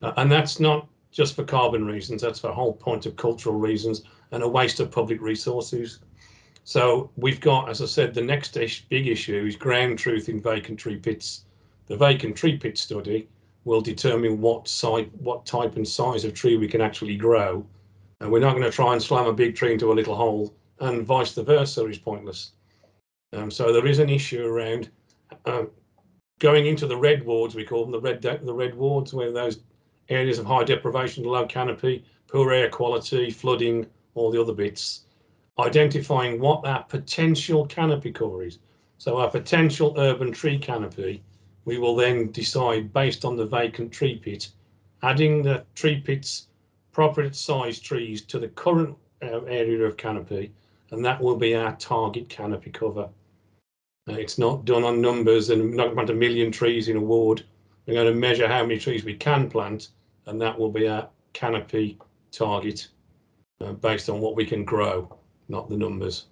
And that's not just for carbon reasons, that's for a whole point of cultural reasons and a waste of public resources. So we've got, as I said, the next big issue is ground truth in vacant tree pits. The vacant tree pit study will determine what type and size of tree we can actually grow. And we're not going to try and slam a big tree into a little hole, and vice versa is pointless. So there is an issue around going into the red wards, we call them the red wards, where those areas of high deprivation, low canopy, poor air quality, flooding, all the other bits, identifying what our potential canopy cover is. So our potential urban tree canopy, we will then decide based on the vacant tree pit, adding the tree pit's appropriate size trees to the current area of canopy, and that will be our target canopy cover. It's not done on numbers and we're not going to plant 1 million trees in a ward. We're going to measure how many trees we can plant, and that will be our canopy target based on what we can grow, not the numbers.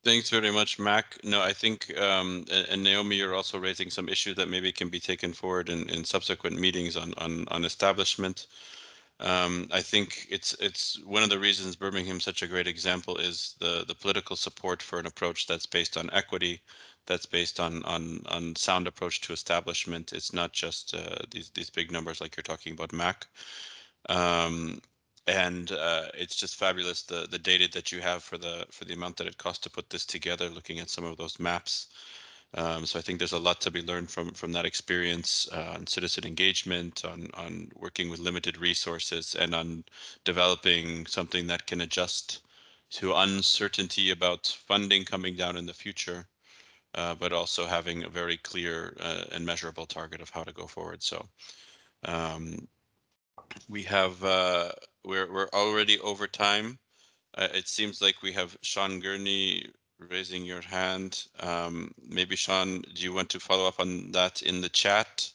Thanks very much, Mac. No, I think, and Naomi, you're also raising some issues that maybe can be taken forward in subsequent meetings on establishment. I think it's one of the reasons Birmingham's such a great example is the political support for an approach that's based on equity, that's based on sound approach to establishment. It's not just these big numbers like you're talking about, Mac. And it's just fabulous the data that you have for the amount that it costs to put this together, looking at some of those maps. So I think there's a lot to be learned from that experience on citizen engagement, on working with limited resources, and on developing something that can adjust to uncertainty about funding coming down in the future, but also having a very clear and measurable target of how to go forward. So we have we're already over time. It seems like we have Sean Gurney raising your hand. Maybe Sean, do you want to follow up on that in the chat?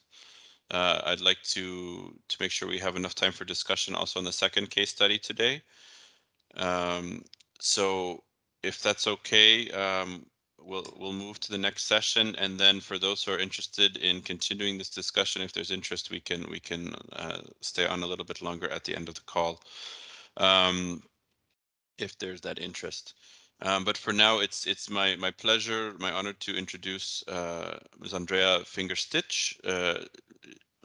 I'd like to make sure we have enough time for discussion also on the second case study today. So if that's okay, we'll move to the next session, and then for those who are interested in continuing this discussion, if there's interest, we can stay on a little bit longer at the end of the call, if there's that interest. But for now, it's my pleasure, my honor to introduce Ms. Andrea Fingerstitch.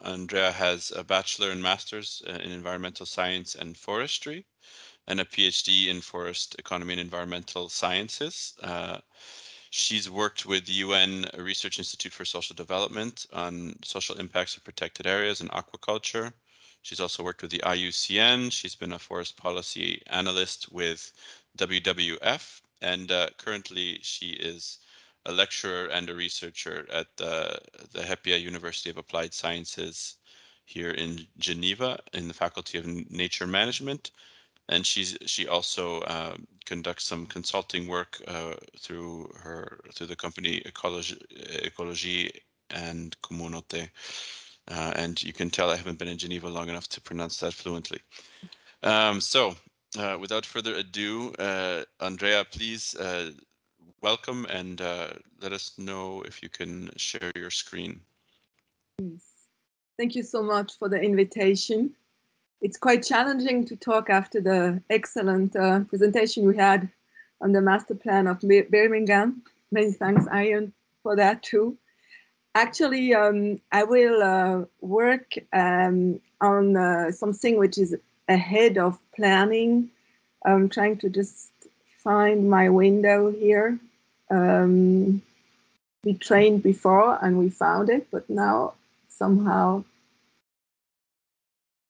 Andrea has a bachelor and master's in environmental science and forestry, and a PhD in forest economy and environmental sciences. She's worked with the UN Research Institute for Social Development on social impacts of protected areas and aquaculture. She's also worked with the IUCN. She's been a forest policy analyst with WWF, and currently she is a lecturer and a researcher at the Hepia University of Applied Sciences here in Geneva in the Faculty of Nature Management. And she also conducts some consulting work through the company Ecologie and Communauté. And you can tell I haven't been in Geneva long enough to pronounce that fluently. So without further ado, Andrea, please welcome and let us know if you can share your screen. Thank you so much for the invitation. It's quite challenging to talk after the excellent presentation we had on the master plan of Birmingham. Many thanks, Ian, for that too. Actually, I will work on something which is ahead of planning. I'm trying to just find my window here. We trained before and we found it, but now somehow.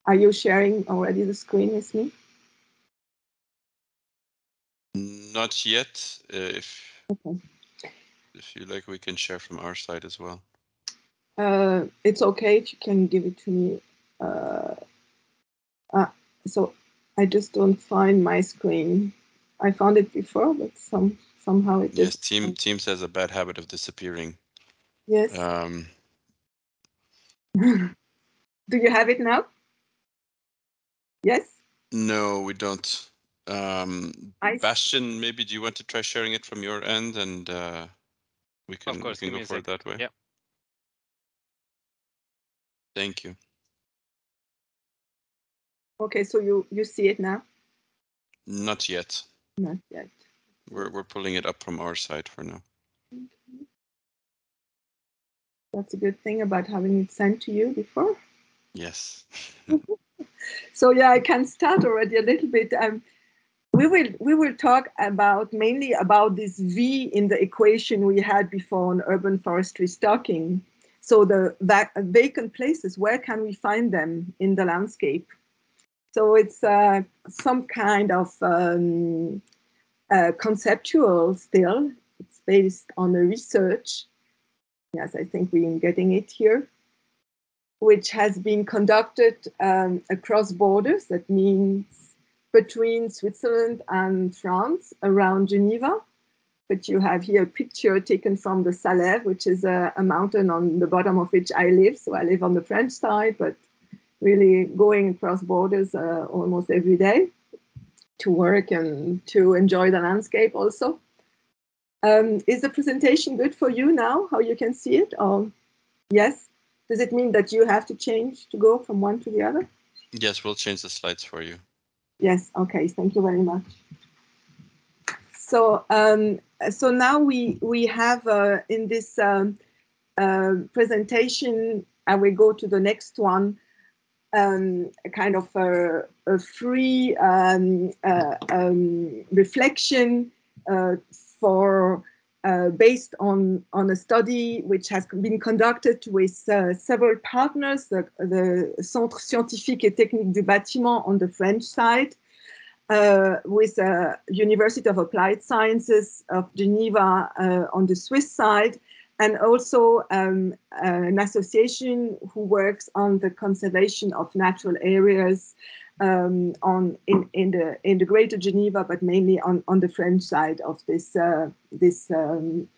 Are you sharing already the screen with me? Not yet. If you like, we can share from our side as well. It's okay if you can give it to me. So I just don't find my screen. I found it before, but somehow it Yes, just, Teams has a bad habit of disappearing. yes. Do you have it now? Yes. No, we don't. Bastian, maybe do you want to try sharing it from your end, and we can go for it that way? Yeah. Thank you. Okay, so you see it now? Not yet. Not yet. We're pulling it up from our side for now. Okay. That's a good thing about having it sent to you before. Yes. So yeah, I can start already a little bit. We will talk about mainly about this V in the equation we had before on urban forestry stocking. So the vacant places, where can we find them in the landscape? So it's some kind of conceptual still. It's based on the research. Yes, I think we're getting it here, which has been conducted across borders. That means between Switzerland and France, around Geneva. But you have here a picture taken from the Salève, which is a mountain on the bottom of which I live. So I live on the French side, but really going across borders almost every day to work and to enjoy the landscape also. Is the presentation good for you now, how you can see it? Or yes? Does it mean that you have to change to go from one to the other? Yes, we'll change the slides for you. Yes, okay, thank you very much. So, so now we have in this presentation, I will go to the next one, a kind of a free reflection for based on a study which has been conducted with several partners, the Centre Scientifique et Technique du Bâtiment on the French side, with University of Applied Sciences of Geneva on the Swiss side, and also an association who works on the conservation of natural areas in the Greater Geneva, but mainly on the French side of this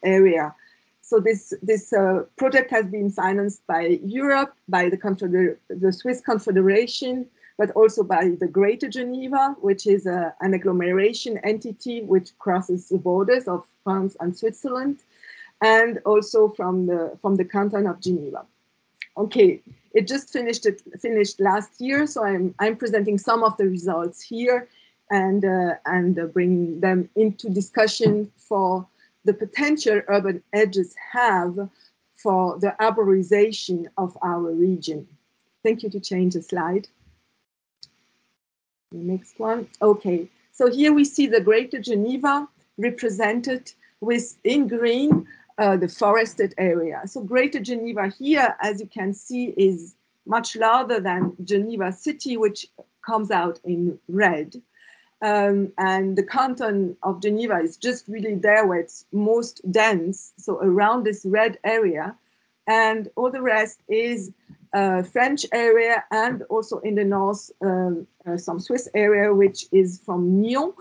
area. So this project has been financed by Europe, by the Swiss Confederation, but also by the Greater Geneva, which is an agglomeration entity which crosses the borders of France and Switzerland, and also from the canton of Geneva. Okay, it just finished last year, so I'm presenting some of the results here and bring them into discussion for the potential urban edges have for the arborization of our region. Thank you. To change the slide. Next one. Okay, so here we see the Greater Geneva represented with in green the forested area. So Greater Geneva here, as you can see, is much larger than Geneva City, which comes out in red. And the canton of Geneva is just really there where it's most dense, so around this red area. And all the rest is French area, and also in the north, some Swiss area, which is from Nyon,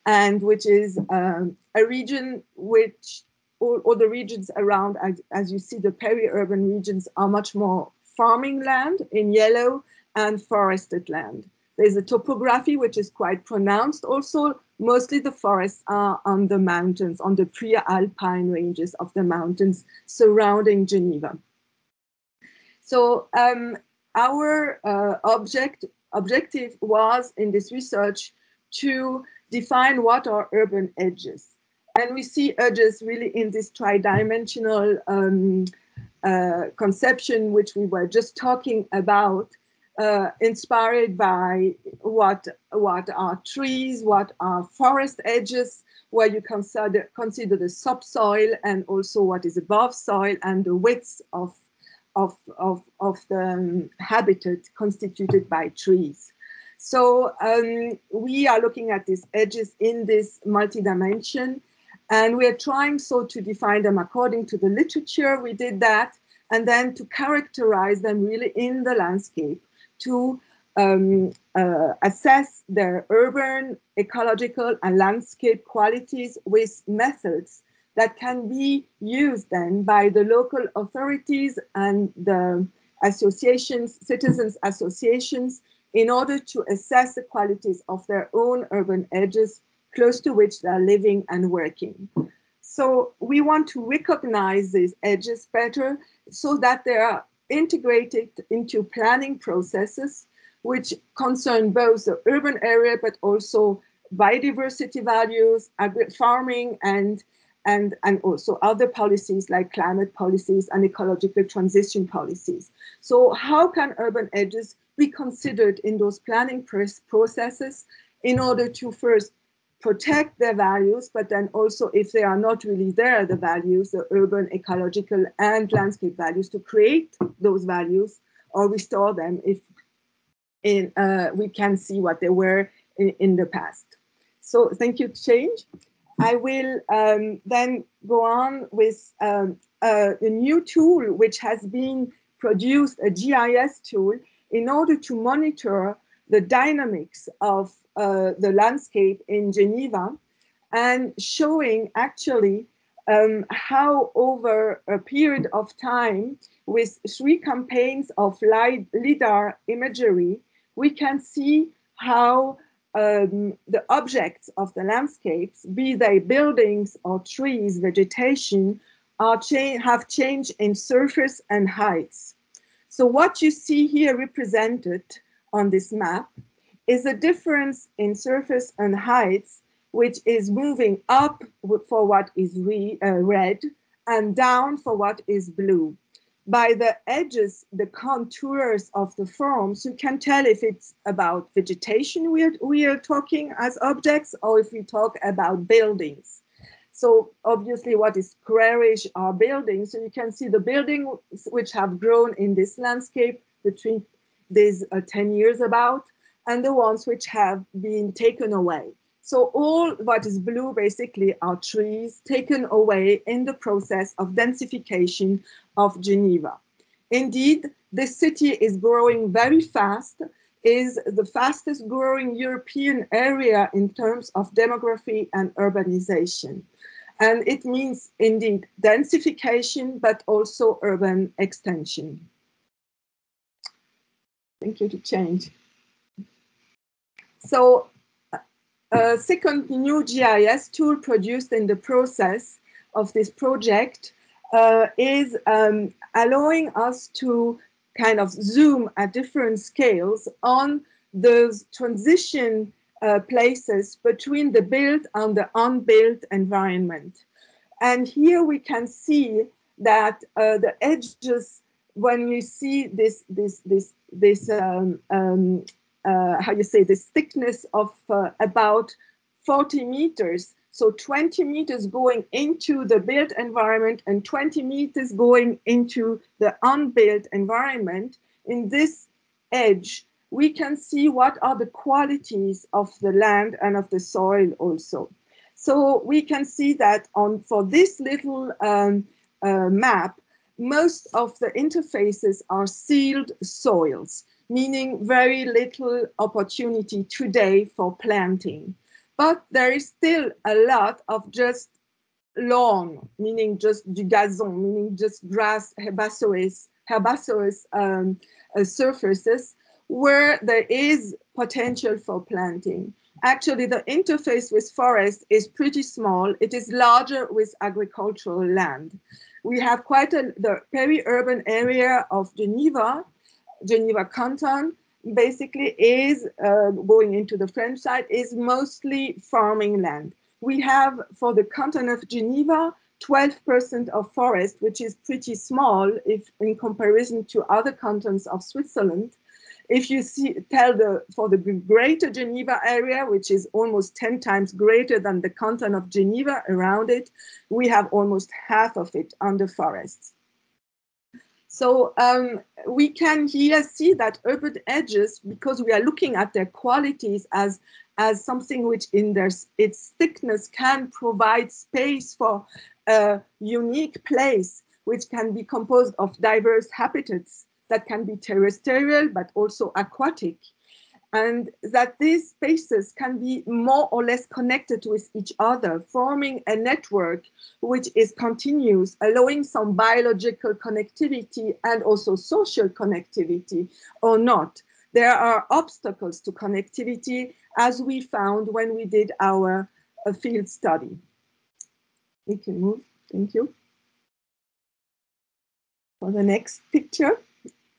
and which is a region which all the regions around, as you see, the peri-urban regions are much more farming land in yellow and forested land. There's a topography which is quite pronounced also. Mostly the forests are on the mountains, on the pre-alpine ranges of the mountains surrounding Geneva. So our objective was in this research to define what are urban edges. And we see edges really in this tri-dimensional conception, which we were just talking about, inspired by what are trees, what are forest edges, where you consider the subsoil and also what is above soil and the width of the habitat constituted by trees. So we are looking at these edges in this multi-dimension, and we are trying so to define them according to the literature. We did that, and then to characterize them really in the landscape, to assess their urban, ecological, and landscape qualities with methods that can be used then by the local authorities and the associations, citizens associations, in order to assess the qualities of their own urban edges close to which they are living and working. So we want to recognize these edges better so that they are integrated into planning processes which concern both the urban area but also biodiversity values, farming, and also other policies like climate policies and ecological transition policies. So how can urban edges be considered in those planning processes in order to first protect their values, but then also, if they are not really there, the values, the urban, ecological, and landscape values, to create those values or restore them if we can see what they were in the past. So thank you, Change. I will then go on with a new tool which has been produced, a GIS tool, in order to monitor the dynamics of the landscape in Geneva and showing actually how over a period of time with 3 campaigns of LIDAR imagery, we can see how the objects of the landscapes, be they buildings or trees, vegetation, have changed in surface and heights. So what you see here represented on this map is a difference in surface and heights, which is moving up for what is red and down for what is blue. By the edges, the contours of the forms, you can tell if it's about vegetation we are talking as objects, or if we talk about buildings. So obviously what is squarish are buildings. So you can see the buildings which have grown in this landscape between these 10 years about, and the ones which have been taken away. So all what is blue basically are trees taken away in the process of densification of Geneva. Indeed, this city is growing very fast, is the fastest growing European area in terms of demography and urbanization. And it means indeed densification, but also urban extension. Thank you to Change. So a second new GIS tool produced in the process of this project is allowing us to kind of zoom at different scales on those transition places between the built and the unbuilt environment. And here we can see that the edges, when you see this how you say, this thickness of about 40 meters. So 20 meters going into the built environment and 20 meters going into the unbuilt environment. In this edge, we can see what are the qualities of the land and of the soil also. So we can see that for this little map, most of the interfaces are sealed soils, meaning very little opportunity today for planting. But there is still a lot of just lawn, meaning just du gazon, meaning just grass, herbaceous surfaces where there is potential for planting. Actually, the interface with forest is pretty small. It is larger with agricultural land. We have quite the peri-urban area of Geneva canton, basically is going into the French side, is mostly farming land. We have, for the canton of Geneva, 12% of forest, which is pretty small if in comparison to other cantons of Switzerland. If you for the greater Geneva area, which is almost 10 times greater than the canton of Geneva around it, we have almost half of it under forests. So we can here see that urban edges, because we are looking at their qualities as something which in its thickness can provide space for a unique place, which can be composed of diverse habitats that can be terrestrial, but also aquatic. and that these spaces can be more or less connected with each other, forming a network which is continuous, allowing some biological connectivity and also social connectivity or not. There are obstacles to connectivity, as we found when we did our field study. We can move, thank you. For the next picture.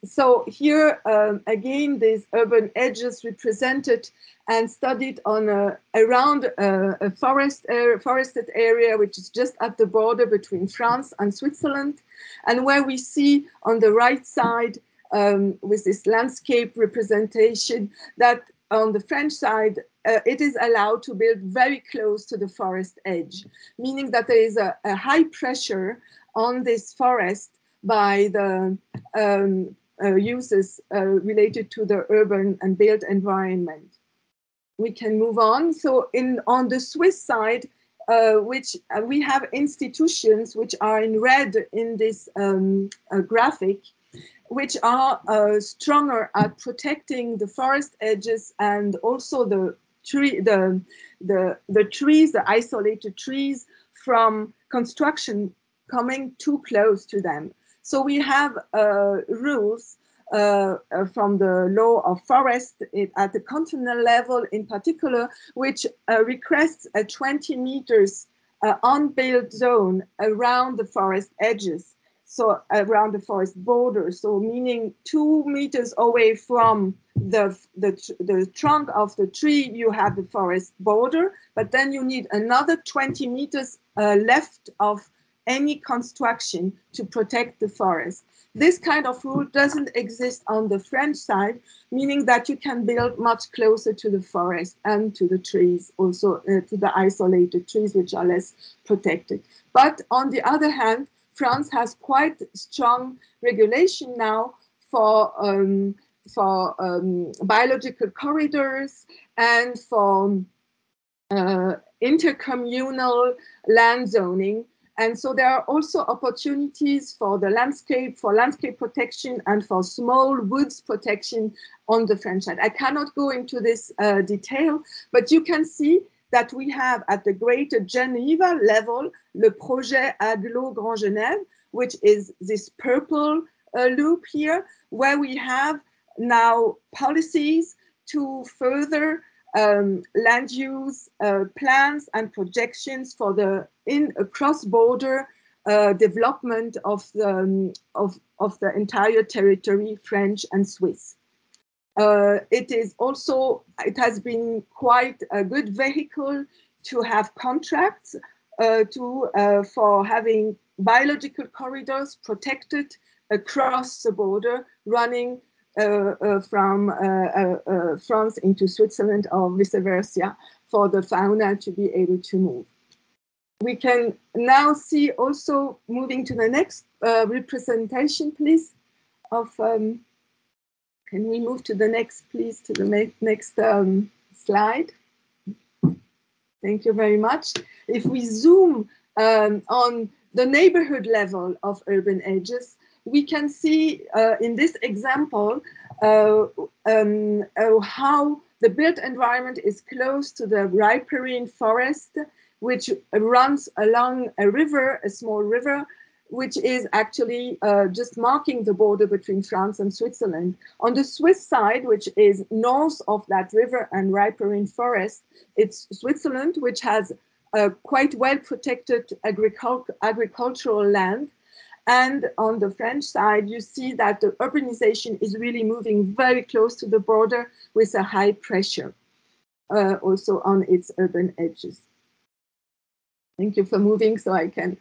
So here, again, these urban edges represented and studied on around a forested area, which is just at the border between France and Switzerland, and where we see on the right side, with this landscape representation, that on the French side, it is allowed to build very close to the forest edge, meaning that there is a high pressure on this forest by the uses related to the urban and built environment. We can move on. So on the Swiss side, which we have institutions which are in red in this graphic, which are stronger at protecting the forest edges and also the trees, the isolated trees, from construction coming too close to them. So we have rules from the law of forest at the continental level in particular, which requests a 20 meters unbuilt zone around the forest edges, so around the forest border. So meaning 2 meters away from the trunk of the tree, you have the forest border, but then you need another 20 meters left of any construction to protect the forest. This kind of rule doesn't exist on the French side, meaning that you can build much closer to the forest and to the trees, also to the isolated trees, which are less protected. But on the other hand, France has quite strong regulation now for biological corridors and for intercommunal land zoning. And so there are also opportunities for the landscape protection and for small woods protection on the French side. I cannot go into this detail, but you can see that we have at the Greater Geneva level, le projet Aglo Grand Genève, which is this purple loop here, where we have now policies to further land use plans and projections for the cross-border development of the entire territory, French and Swiss. It has been quite a good vehicle to have contracts for having biological corridors protected across the border, running from France into Switzerland or vice versa, for the fauna to be able to move. We can now see also, moving to the next representation, please, of, can we move to the next, please, to the next slide? Thank you very much. If we zoom on the neighborhood level of urban edges, we can see in this example how the built environment is close to the riparian forest, which runs along a river, a small river, which is actually just marking the border between France and Switzerland. On the Swiss side, which is north of that river and riparian forest, it's Switzerland, which has quite well protected agricultural land. And on the French side, you see that the urbanization is really moving very close to the border with a high pressure also on its urban edges. Thank you for moving so I can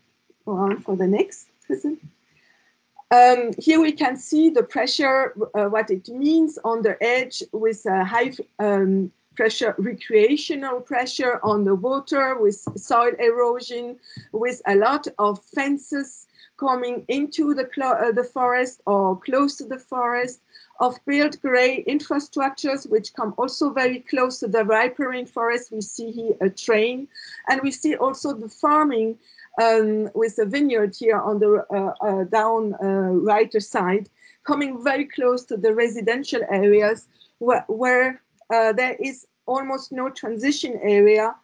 go on for the next present. Here we can see the pressure, what it means on the edge with a high pressure, recreational pressure on the water, with soil erosion, with a lot of fences coming into the forest or close to the forest, of built grey infrastructures, which come also very close to the riparian forest. We see here a train, and we see also the farming with a vineyard here on the down right side, coming very close to the residential areas where there is almost no transition area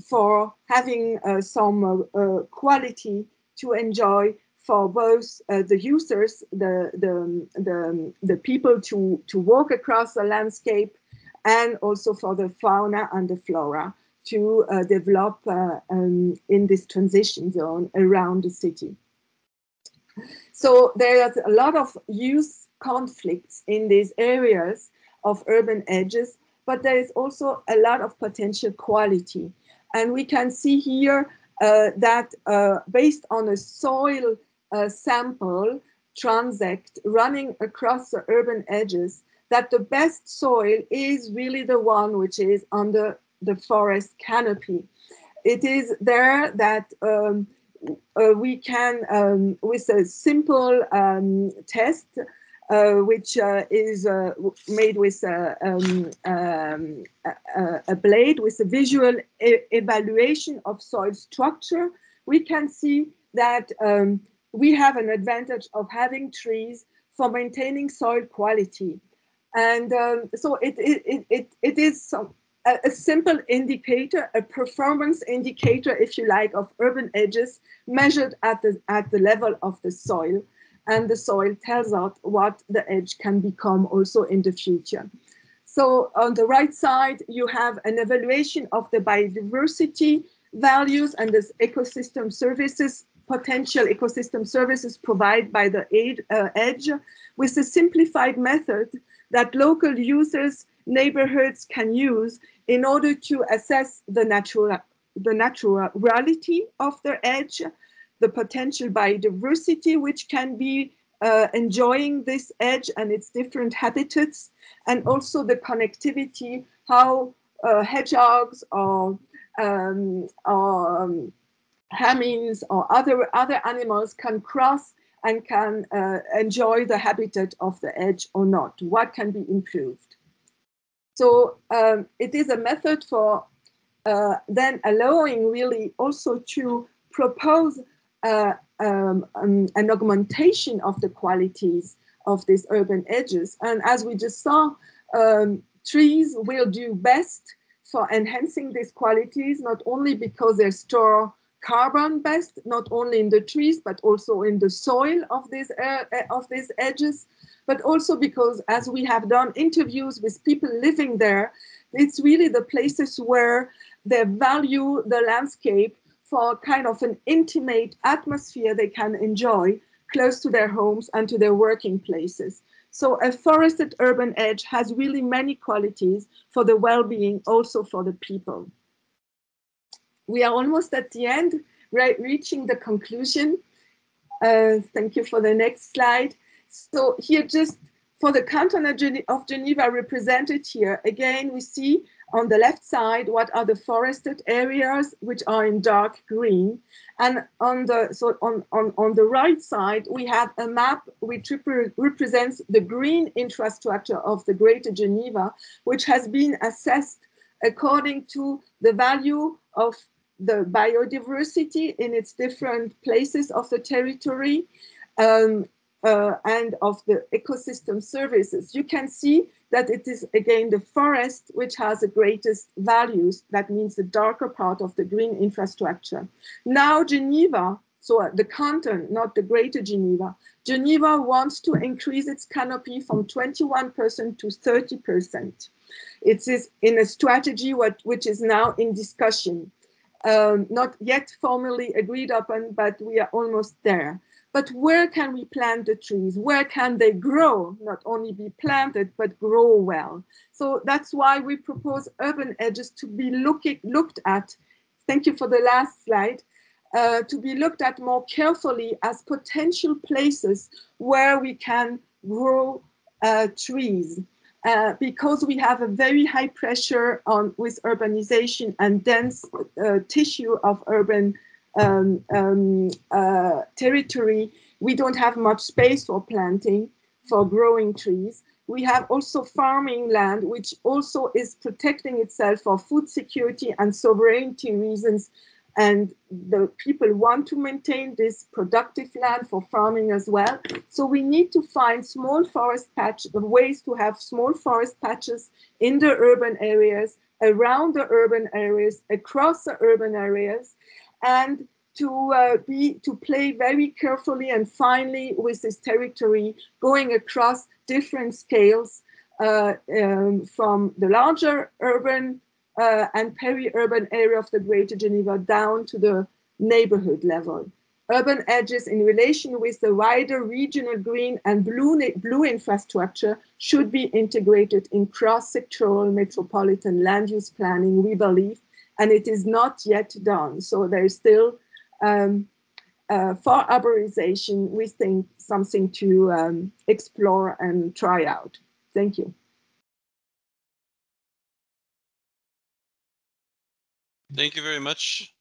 for having some quality to enjoy for both the users, the people to walk across the landscape, and also for the fauna and the flora to develop in this transition zone around the city. So there's a lot of use conflicts in these areas of urban edges, but there is also a lot of potential quality. And we can see here that based on a soil sample transect running across the urban edges, that the best soil is really the one which is under the forest canopy. It is there that we can, with a simple test, which is made with a blade with a visual evaluation of soil structure, we can see that we have an advantage of having trees for maintaining soil quality. And so it is a simple indicator, a performance indicator, if you like, of urban edges measured at the level of the soil. And the soil tells us what the edge can become also in the future. So on the right side, you have an evaluation of the biodiversity values and the ecosystem services, potential ecosystem services provided by the edge, with a simplified method that local users, neighborhoods can use in order to assess the naturality of the edge, the potential biodiversity which can be enjoying this edge and its different habitats, and also the connectivity, how hedgehogs or hamins or other animals can cross and can enjoy the habitat of the edge or not. What can be improved? So it is a method for then allowing really also to propose an augmentation of the qualities of these urban edges. And as we just saw, trees will do best for enhancing these qualities, not only because they store carbon best, not only in the trees, but also in the soil of these edges, but also because, as we have done interviews with people living there, it's really the places where they value the landscape for kind of an intimate atmosphere they can enjoy close to their homes and to their working places. So a forested urban edge has really many qualities for the well-being, also for the people. We are almost at the end, right, reaching the conclusion. Thank you for the next slide. So here, just for the canton of Geneva represented here, again, we see on the left side what are the forested areas, which are in dark green. And on the right side, we have a map which represents the green infrastructure of the Greater Geneva, which has been assessed according to the value of the biodiversity in its different places of the territory, and of the ecosystem services. You can see that it is again the forest which has the greatest values. That means the darker part of the green infrastructure. Now Geneva, so the canton, not the Greater Geneva, Geneva wants to increase its canopy from 21% to 30%. It is in a strategy which is now in discussion. Not yet formally agreed upon, but we are almost there. But where can we plant the trees? Where can they grow? Not only be planted, but grow well. So that's why we propose urban edges to be looked at. Thank you for the last slide. To be looked at more carefully as potential places where we can grow trees. Because we have a very high pressure with urbanization and dense tissue of urban territory, we don't have much space for planting, for growing trees. We have also farming land, which also is protecting itself for food security and sovereignty reasons and the people want to maintain this productive land for farming as well. So we need to find small forest patches, ways to have small forest patches in the urban areas, around the urban areas, across the urban areas, and to play very carefully and finely with this territory, going across different scales, from the larger urban and peri-urban area of the Greater Geneva down to the neighborhood level. Urban edges in relation with the wider regional green and blue infrastructure should be integrated in cross-sectoral metropolitan land use planning, we believe, and it is not yet done. So there's still, for arborization, we think something to explore and try out. Thank you. Thank you very much,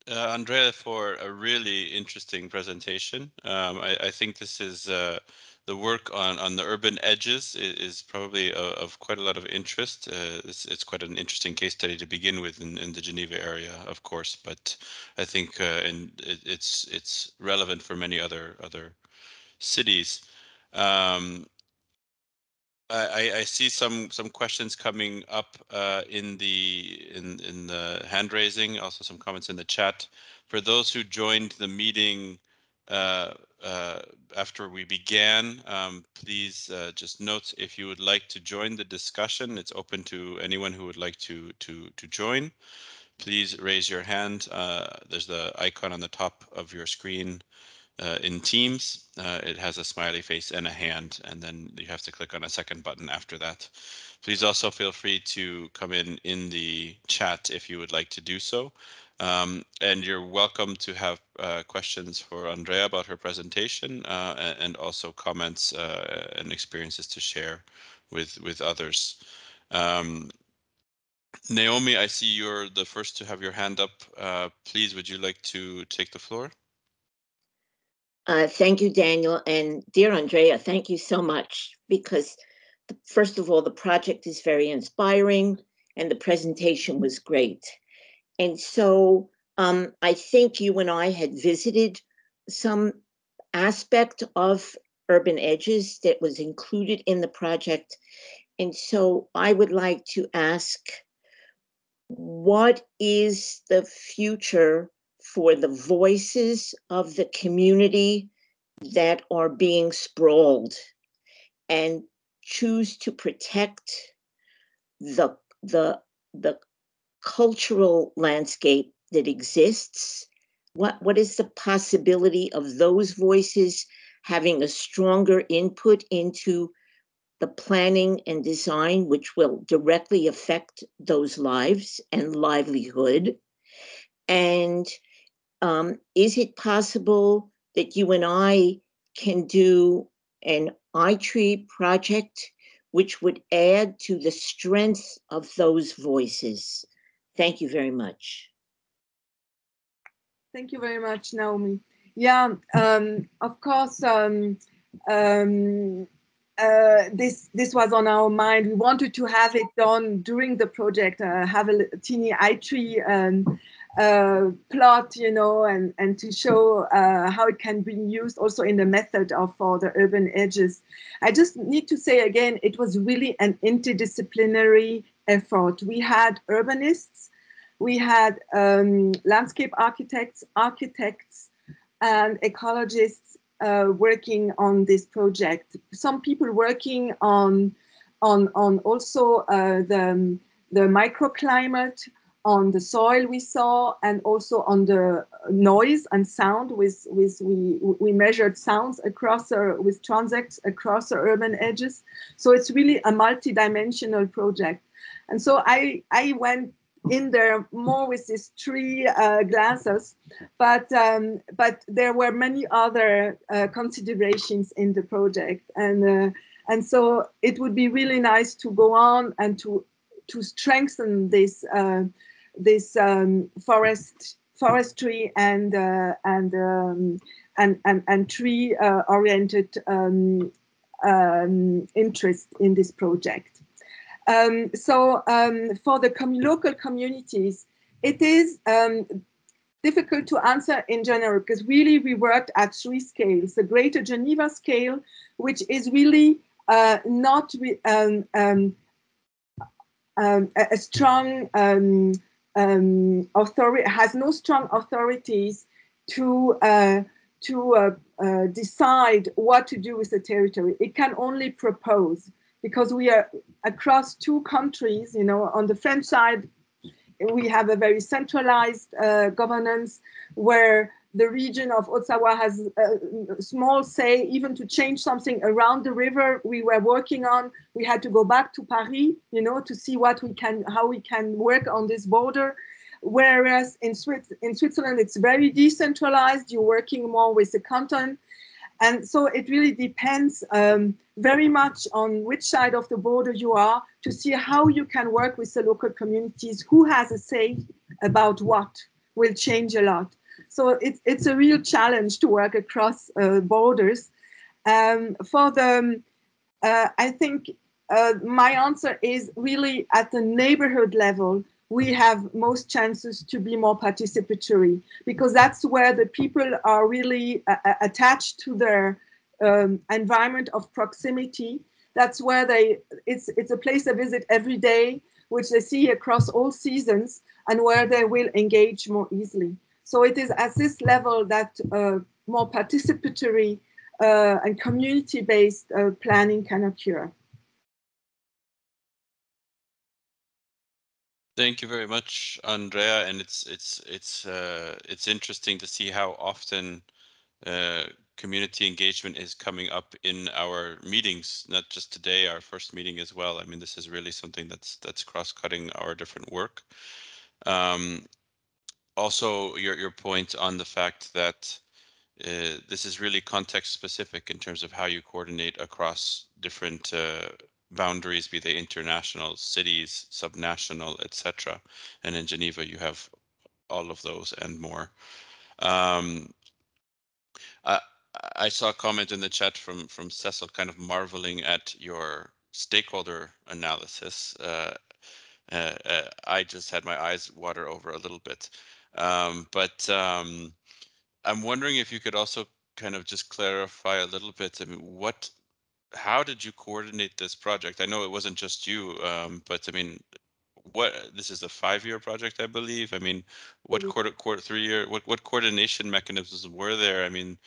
Andrea, for a really interesting presentation. I think this is the work on the urban edges is probably of quite a lot of interest. It's quite an interesting case study to begin with in the Geneva area, of course, but I think it's relevant for many other cities. I see some questions coming up in the hand raising, also some comments in the chat. For those who joined the meeting after we began, please just note if you would like to join the discussion. It's open to anyone who would like to join. Please raise your hand. There's the icon on the top of your screen. In Teams, it has a smiley face and a hand, and then you have to click on a second button after that. Please also feel free to come in the chat if you would like to do so. And you're welcome to have questions for Andrea about her presentation and also comments and experiences to share with others. Naomi, I see you're the first to have your hand up. Please, would you like to take the floor? Thank you, Daniel. And dear Andrea, thank you so much, because first of all, the project is very inspiring and the presentation was great. And so I think you and I had visited some aspect of urban edges that was included in the project. And so I would like to ask, what is the future for the voices of the community that are being sprawled and choose to protect the cultural landscape that exists? What is the possibility of those voices having a stronger input into the planning and design, which will directly affect those lives and livelihood? And is it possible that you and I can do an iTree project which would add to the strength of those voices? Thank you very much. Thank you very much, Naomi. Yeah, of course, this was on our mind. We wanted to have it done during the project, have a teeny iTree plot, you know, and to show how it can be used also in the method for the urban edges. I just need to say again, it was really an interdisciplinary effort. We had urbanists, we had landscape architects, and ecologists working on this project. Some people working on also the microclimate, on the soil we saw, and also on the noise and sound. We measured sounds across with transects across the urban edges. So it's really a multi-dimensional project. And so I went in there more with these three glasses, but there were many other considerations in the project, and so it would be really nice to go on and to strengthen this forestry and tree oriented interest in this project. So for the local communities, it is difficult to answer in general, because really we worked at 3 scales. The Greater Geneva scale, which is really not a strong authority, has no strong authorities to decide what to do with the territory. It can only propose, because we are across 2 countries. You know, on the French side, we have a very centralized governance, where the region of Haute-Savoie has a small say, even to change something around the river we were working on. We had to go back to Paris, you know, to see how we can work on this border. Whereas in Switzerland, it's very decentralized. You're working more with the canton. And so it really depends very much on which side of the border you are, to see how you can work with the local communities. Who has a say about what will change a lot. So it's a real challenge to work across borders. I think my answer is really at the neighborhood level, we have most chances to be more participatory, because that's where the people are really attached to their environment of proximity. That's where it's a place they visit every day, which they see across all seasons, and where they will engage more easily. So it is at this level that more participatory and community-based planning can occur. Thank you very much, Andrea. And it's interesting to see how often community engagement is coming up in our meetings, not just today, our first meeting as well. I mean, this is really something that's cross-cutting our different work. Also, your point on the fact that this is really context specific in terms of how you coordinate across different boundaries, be they international, cities, subnational, etc. And in Geneva, you have all of those and more. I saw a comment in the chat from Cecil, kind of marveling at your stakeholder analysis. I just had my eyes water over a little bit, but I'm wondering if you could also kind of just clarify a little bit. I mean, how did you coordinate this project? I know it wasn't just you, but I mean, this is a 5-year project, I believe. I mean, what 3-year, what coordination mechanisms were there? I mean,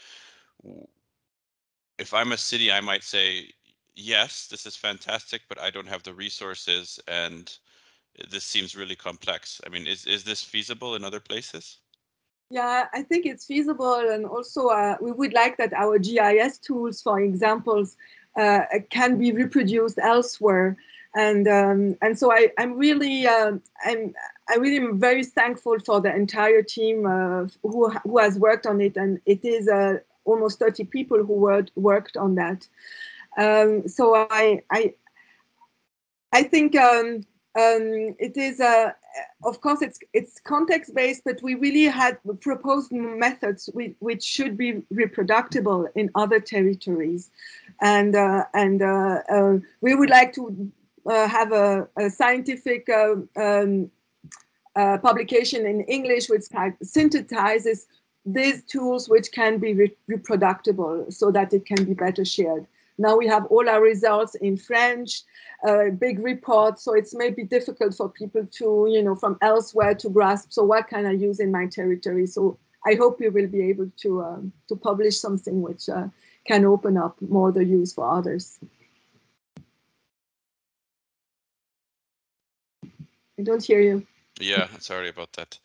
if I'm a city, I might say, yes, this is fantastic, but I don't have the resources, and this seems really complex. I mean, is this feasible in other places? Yeah, I think it's feasible, and also we would like that our GIS tools, for examples, can be reproduced elsewhere. And so I'm really very thankful for the entire team who has worked on it, and it is almost 30 people who worked on that. So I think it is of course it's context based, but we really had proposed methods which should be reproducible in other territories, and we would like to have a scientific publication in English which synthesizes these tools, which can be reproducible so that it can be better shared. Now we have all our results in French, big report, so it's maybe difficult for people to, you know, from elsewhere to grasp. So what can I use in my territory? So I hope we will be able to publish something which can open up more the use for others. I don't hear you. Yeah, sorry about that.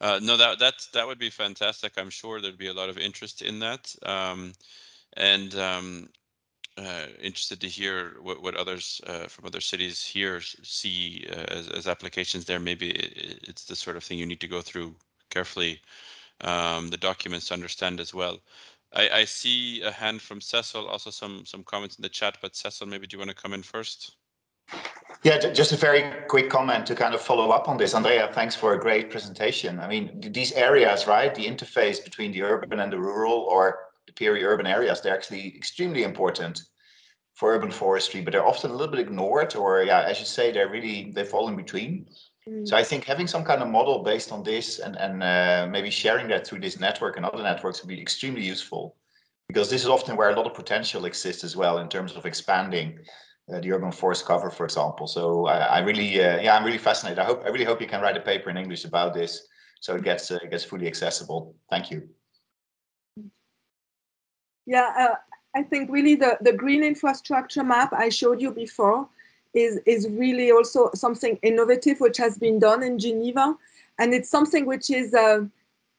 No, that would be fantastic. I'm sure there'd be a lot of interest in that. Interested to hear what others from other cities here see as applications there. Maybe it's the sort of thing you need to go through carefully, the documents to understand as well. I see a hand from Cecil, also some comments in the chat, but Cecil, maybe do you want to come in first? Yeah, just a very quick comment to kind of follow up on this. Andrea, thanks for a great presentation. I mean, these areas, right, the interface between the urban and the rural or the peri-urban areas, they're actually extremely important for urban forestry, but they're often a little bit ignored, or yeah, as you say, they fall in between. So I think having some kind of model based on this and maybe sharing that through this network and other networks would be extremely useful, because this is often where a lot of potential exists as well in terms of expanding the urban forest cover, for example. So I really, yeah, I'm really fascinated. I really hope you can write a paper in English about this, so it gets fully accessible. Thank you. Yeah, I think really the green infrastructure map I showed you before is really also something innovative which has been done in Geneva, and it's something which is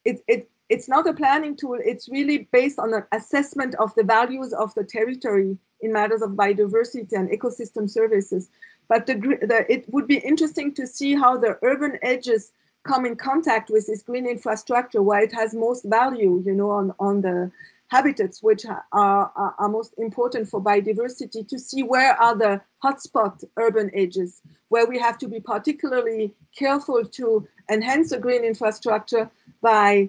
it's not a planning tool. It's really based on an assessment of the values of the territory in matters of biodiversity and ecosystem services. But it would be interesting to see how the urban edges come in contact with this green infrastructure, where it has most value, you know, on the habitats which are most important for biodiversity, to see where are the hotspot urban edges, where we have to be particularly careful to enhance the green infrastructure by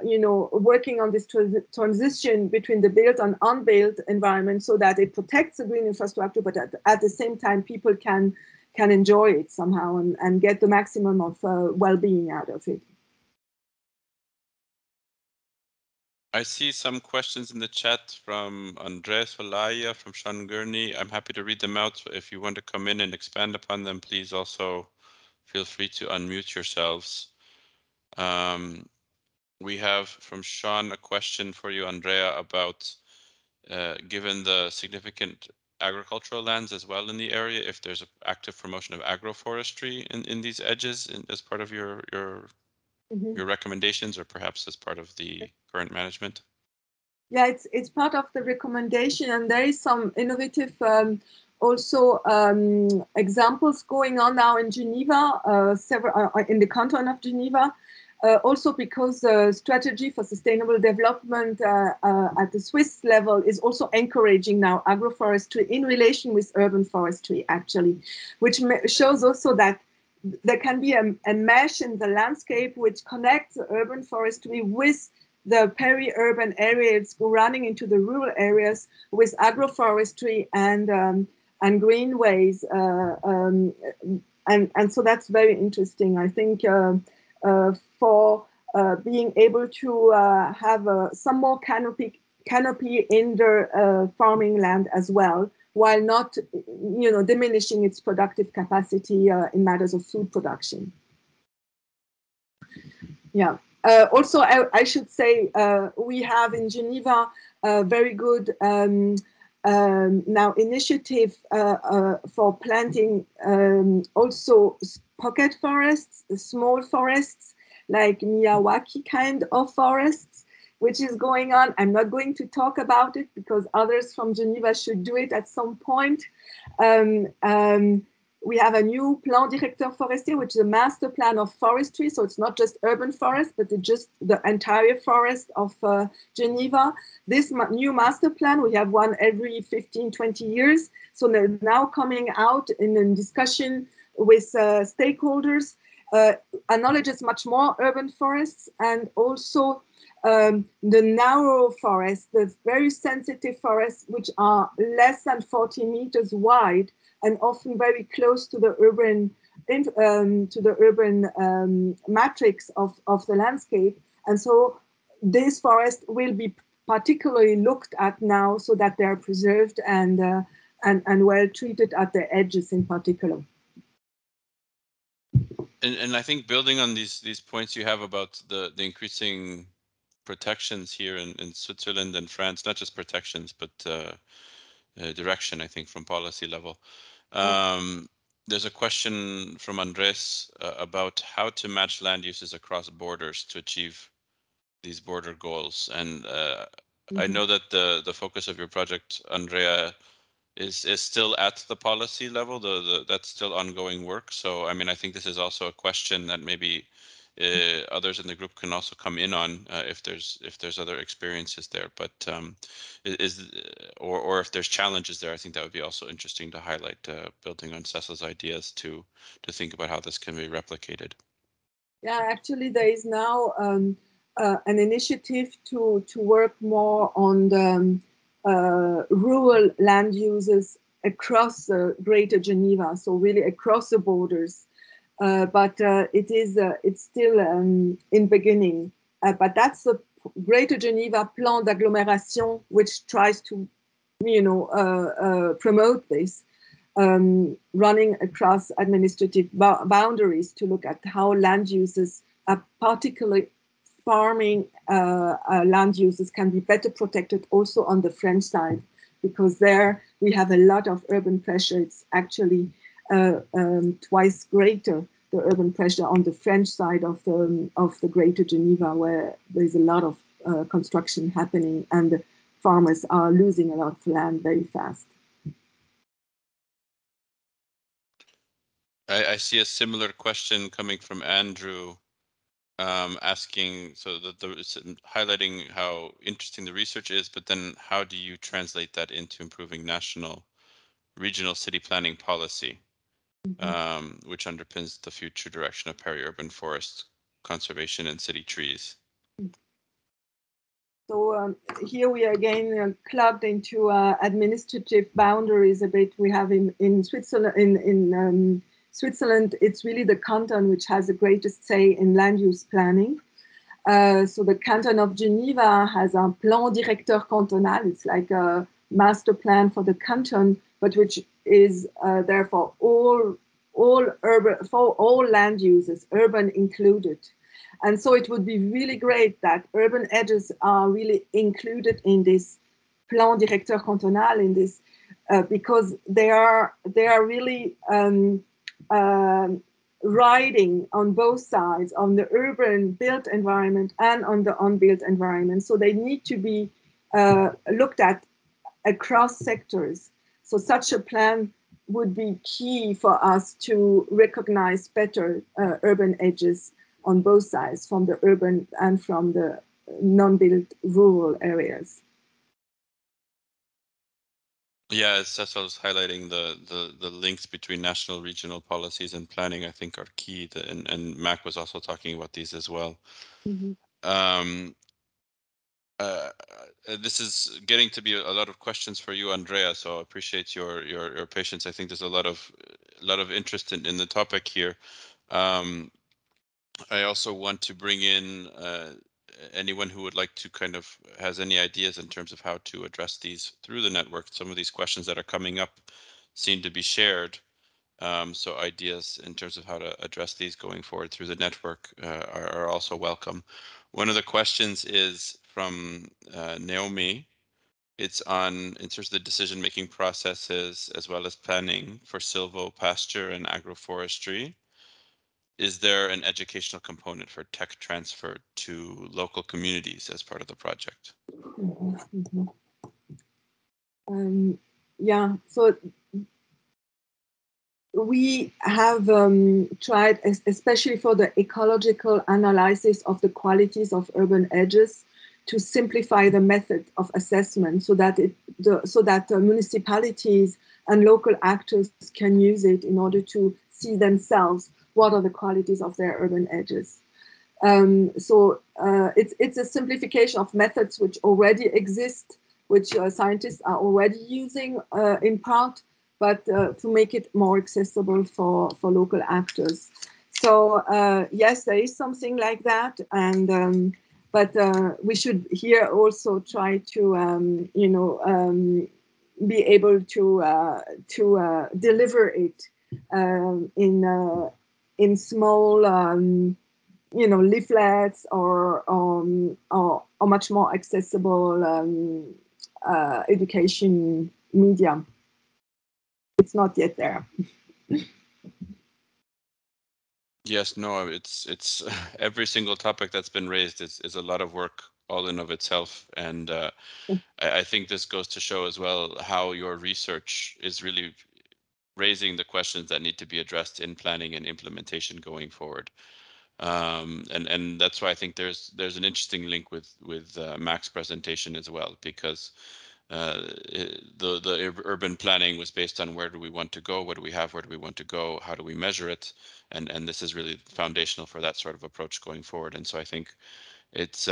you know, working on this transition between the built and unbuilt environment, so that it protects the green infrastructure, but at the same time people can enjoy it somehow and get the maximum of well-being out of it. I see some questions in the chat from Andrea Solaya, from Sean Gurney. I'm happy to read them out. If you want to come in and expand upon them, please also feel free to unmute yourselves. We have from Sean a question for you, Andrea, about given the significant agricultural lands as well in the area, if there's an active promotion of agroforestry in these edges as part of your recommendations, or perhaps as part of the current management. Yeah, it's part of the recommendation, and there is some innovative also examples going on now in Geneva, several in the canton of Geneva. Also because the strategy for sustainable development at the Swiss level is also encouraging now agroforestry in relation with urban forestry, actually, which shows also that there can be a mesh in the landscape which connects urban forestry with the peri-urban areas running into the rural areas with agroforestry and greenways. And so that's very interesting. I think for being able to have some more canopy in the farming land as well, while not, you know, diminishing its productive capacity in matters of food production. Yeah. Also, I should say we have in Geneva a very good now initiative for planting also pocket forests, small forests, like Miyawaki kind of forests, which is going on. I'm not going to talk about it because others from Geneva should do it at some point. We have a new Plan Directeur Forestier, which is a master plan of forestry. So it's not just urban forest, but it's just the entire forest of Geneva. This new master plan, we have one every 15, 20 years. So they're now coming out in a discussion with stakeholders, acknowledges much more urban forests, and also the narrow forests, the very sensitive forests, which are less than 40 meters wide, and often very close to the urban matrix of the landscape. And so these forests will be particularly looked at now, so that they are preserved and well treated at the edges in particular. And I think building on these points you have about the increasing protections here in Switzerland and France, not just protections, but direction, I think, from policy level. There's a question from Andres about how to match land uses across borders to achieve these border goals. And I know that the focus of your project, Andrea, is still at the policy level. That's still ongoing work. So, I mean, I think this is also a question that maybe others in the group can also come in on if there's other experiences there. But or if there's challenges there, I think that would be also interesting to highlight, building on Cecil's ideas to think about how this can be replicated. Yeah, actually, there is now an initiative to work more on the rural land uses across Greater Geneva, so really across the borders. but it's still in beginning. But that's the Greater Geneva Plan d'Agglomération, which tries to, promote this, running across administrative boundaries to look at how land uses, particularly farming land uses, can be better protected also on the French side, because there we have a lot of urban pressure. It's actually twice greater, the urban pressure on the French side of the Greater Geneva, where there's a lot of construction happening and the farmers are losing a lot of land very fast. I see a similar question coming from Andrew, asking, so that highlighting how interesting the research is, but then how do you translate that into improving national, regional city planning policy, which underpins the future direction of peri-urban forest conservation and city trees? So here we are again clubbed into administrative boundaries a bit. We have in Switzerland, in Switzerland, it's really the canton which has the greatest say in land use planning. So the canton of Geneva has a plan directeur cantonal. It's like a master plan for the canton, but which is there for all urban, for all land uses, urban included. And so it would be really great that urban edges are really included in this plan directeur cantonal, in this, because they are really riding on both sides, on the urban built environment and on the unbuilt environment. So they need to be looked at across sectors. So such a plan would be key for us to recognize better urban edges on both sides, from the urban and from the non-built rural areas. Yeah, as I was highlighting, the links between national, regional policies and planning, I think, are key. And Mac was also talking about these as well. Mm-hmm. This is getting to be a lot of questions for you, Andrea. So I appreciate your patience. I think there's a lot of interest in the topic here. I also want to bring in anyone who would like to kind of has any ideas in terms of how to address these through the network. Some of these questions that are coming up seem to be shared. So ideas in terms of how to address these going forward through the network are also welcome. One of the questions is from Naomi. It's in terms of the decision-making processes as well as planning for silvopasture and agroforestry. Is there an educational component for tech transfer to local communities as part of the project? Yeah, so we have tried, especially for the ecological analysis of the qualities of urban edges, to simplify the method of assessment so that municipalities and local actors can use it in order to see themselves what are the qualities of their urban edges. So it's a simplification of methods which already exist, which scientists are already using in part, but to make it more accessible for local actors. So yes, there is something like that, and but we should here also try to be able to deliver it in small leaflets or much more accessible education media. It's not yet there. Yes, no, it's every single topic that's been raised is a lot of work all in of itself, and I think this goes to show as well how your research is really raising the questions that need to be addressed in planning and implementation going forward. And that's why I think there's an interesting link with Mac's presentation as well, because the urban planning was based on where do we want to go, what do we have, where do we want to go, how do we measure it, and this is really foundational for that sort of approach going forward. And so I think it's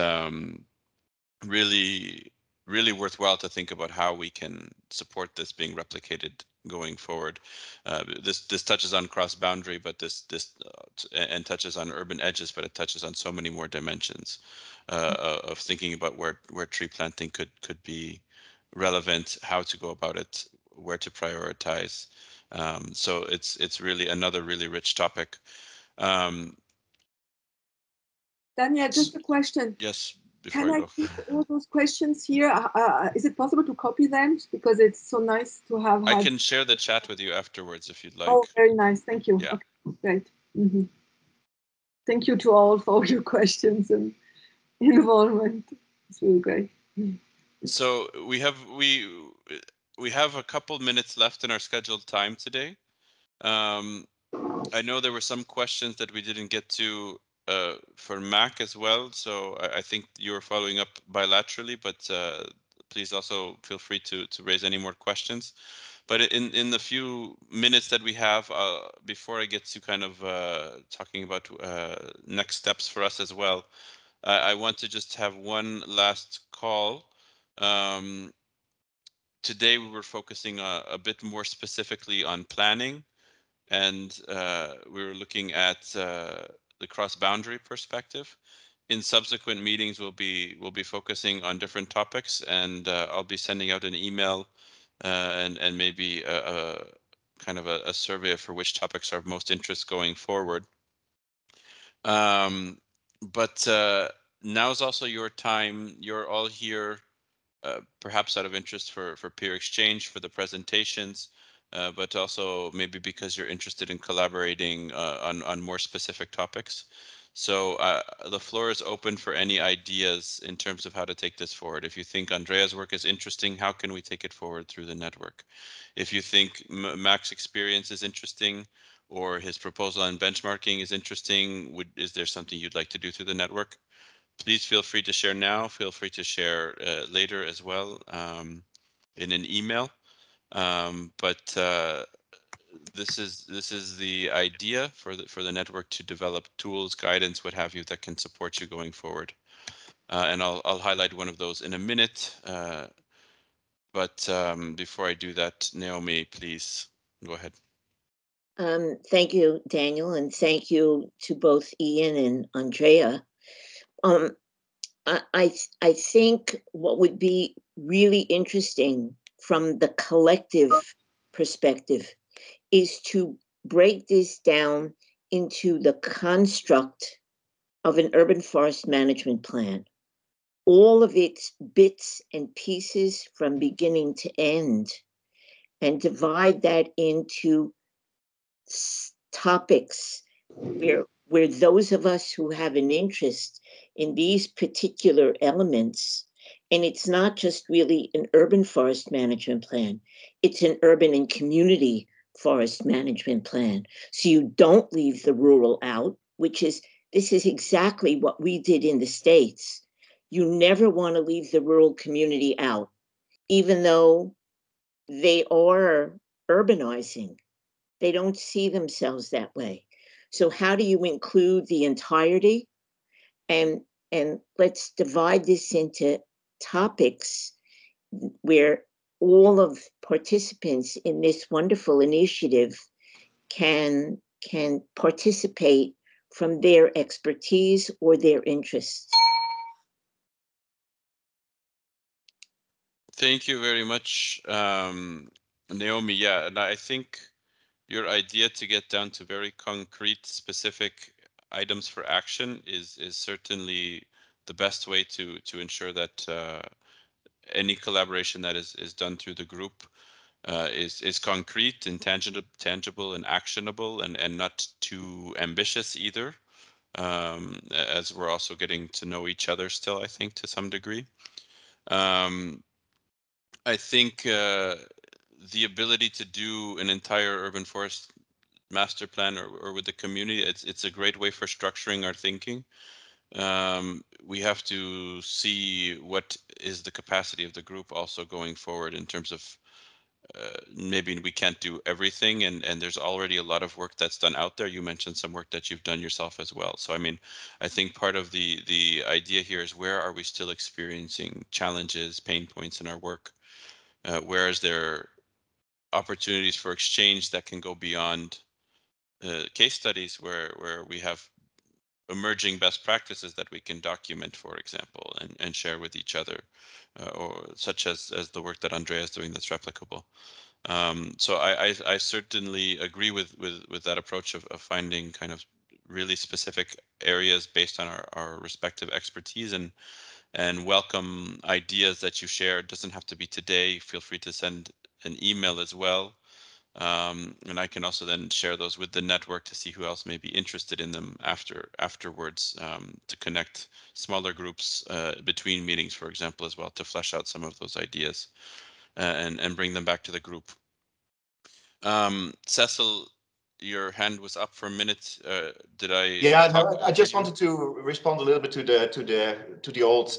really worthwhile to think about how we can support this being replicated going forward. This touches on cross-boundary, but this and touches on urban edges, but it touches on so many more dimensions of thinking about where tree planting could be relevant, how to go about it, where to prioritize. So it's really another really rich topic. Daniel, just a question. Yes. Can I keep all those questions here? Is it possible to copy them? Because it's so nice to have. I can share the chat with you afterwards if you'd like. Oh, very nice. Thank you. Yeah. Okay, great. Mm-hmm. Thank you to all for your questions and involvement. It's really great. So we have a couple minutes left in our scheduled time today. I know there were some questions that we didn't get to for Mac as well, so I think you were following up bilaterally, but please also feel free to raise any more questions. But in the few minutes that we have, before I get to kind of talking about next steps for us as well, I want to just have one last call. Today we were focusing a bit more specifically on planning, and we were looking at the cross-boundary perspective. In subsequent meetings, we'll be focusing on different topics, and I'll be sending out an email and maybe a kind of a survey for which topics are of most interest going forward. But now's also your time. You're all here, perhaps out of interest for peer exchange, for the presentations, but also maybe because you're interested in collaborating on more specific topics. So the floor is open for any ideas in terms of how to take this forward. If you think Andrea's work is interesting, how can we take it forward through the network? If you think Mac's experience is interesting, or his proposal on benchmarking is interesting, is there something you'd like to do through the network? Please feel free to share now. Feel free to share later as well in an email. But this is the idea for the network to develop tools, guidance, what have you, that can support you going forward. And I'll highlight one of those in a minute. But before I do that, Naomi, please go ahead. Thank you, Daniel, and thank you to both Ian and Andrea. I think what would be really interesting from the collective perspective is to break this down into the construct of an urban forest management plan. All of its bits and pieces from beginning to end, and divide that into topics where those of us who have an interest in these particular elements, and it's not just really an urban forest management plan, it's an urban and community forest management plan. So you don't leave the rural out, this is exactly what we did in the States. You never want to leave the rural community out, even though they are urbanizing. They don't see themselves that way. So how do you include the entirety? And let's divide this into topics where all of participants in this wonderful initiative can participate from their expertise or their interests. Thank you very much, Naomi. Yeah, and I think your idea to get down to very concrete, specific items for action is certainly the best way to ensure that any collaboration that is done through the group is concrete and tangible and actionable, and not too ambitious either. As we're also getting to know each other still, I think, to some degree. I think the ability to do an entire urban forest master plan or with the community, it's a great way for structuring our thinking. We have to see what is the capacity of the group also going forward in terms of maybe we can't do everything, and there's already a lot of work that's done out there. You mentioned some work that you've done yourself as well. So I mean, I think part of the idea here is, where are we still experiencing challenges, pain points in our work? Where is there opportunities for exchange that can go beyond case studies where we have emerging best practices that we can document, for example, and share with each other, or such as the work that Andrea is doing that's replicable. So I certainly agree with that approach of finding kind of really specific areas based on our respective expertise, and welcome ideas that you share. It doesn't have to be today. Feel free to send an email as well. And I can also then share those with the network to see who else may be interested in them afterwards, to connect smaller groups between meetings, for example, as well, to flesh out some of those ideas and bring them back to the group. Cecil, your hand was up for a minute. Did I? Yeah, no, I just wanted to respond a little bit to the old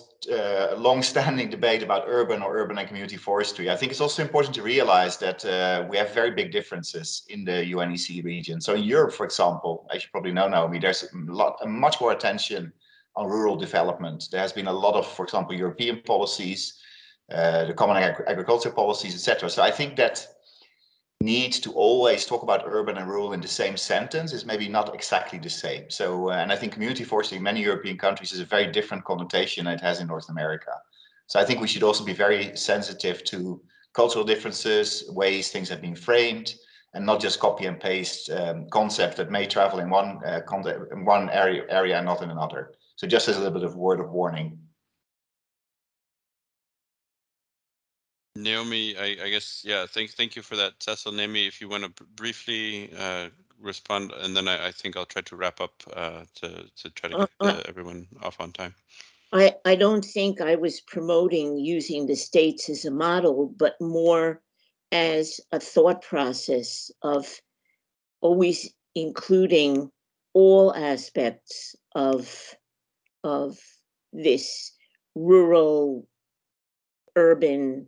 long-standing debate about urban or urban and community forestry. I think it's also important to realize that we have very big differences in the UNEC region. So in Europe, for example, as you probably know, Naomi, there's much more attention on rural development. There has been a lot of, for example, European policies, the common agriculture policies, etc. So I think that need to always talk about urban and rural in the same sentence is maybe not exactly the same. So, and I think community forestry in many European countries is a very different connotation than it has in North America. So I think we should also be very sensitive to cultural differences, ways things have been framed, and not just copy and paste concepts that may travel in one area and not in another. So just as a little bit of word of warning. Naomi, I guess, yeah, thank you for that, Cecil. Naomi, if you want to briefly respond, and then I think I'll try to wrap up to try to get everyone off on time. I don't think I was promoting using the states as a model, but more as a thought process of always including all aspects of this rural, urban,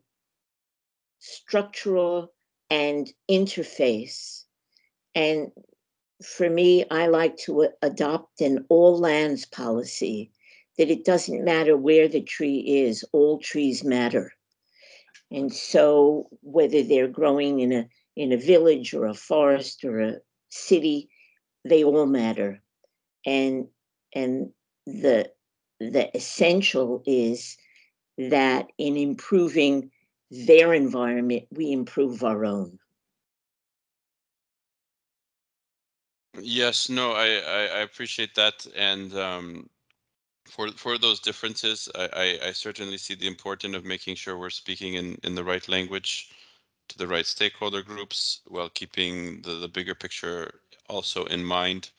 structural, and interface. And for me, I like to adopt an all lands policy, that it doesn't matter where the tree is, all trees matter. And so whether they're growing in a village or a forest or a city, they all matter. And the essential is that in improving their environment, we improve our own. Yes, no, I appreciate that, and for those differences, I certainly see the importance of making sure we're speaking in the right language to the right stakeholder groups, while keeping the bigger picture also in mind.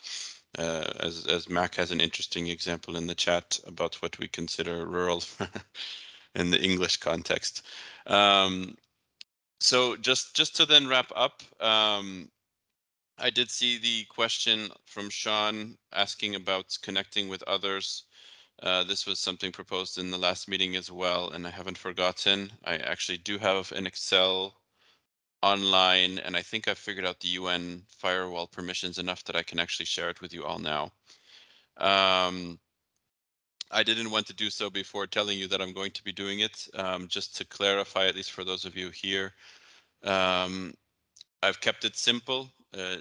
As Mac has an interesting example in the chat about what we consider rural in the English context. So just to then wrap up, I did see the question from Sean asking about connecting with others. This was something proposed in the last meeting as well, and I haven't forgotten. I actually do have an Excel online, and I think I've figured out the UN firewall permissions enough that I can actually share it with you all now. I didn't want to do so before telling you that I'm going to be doing it. Just to clarify, at least for those of you here, I've kept it simple,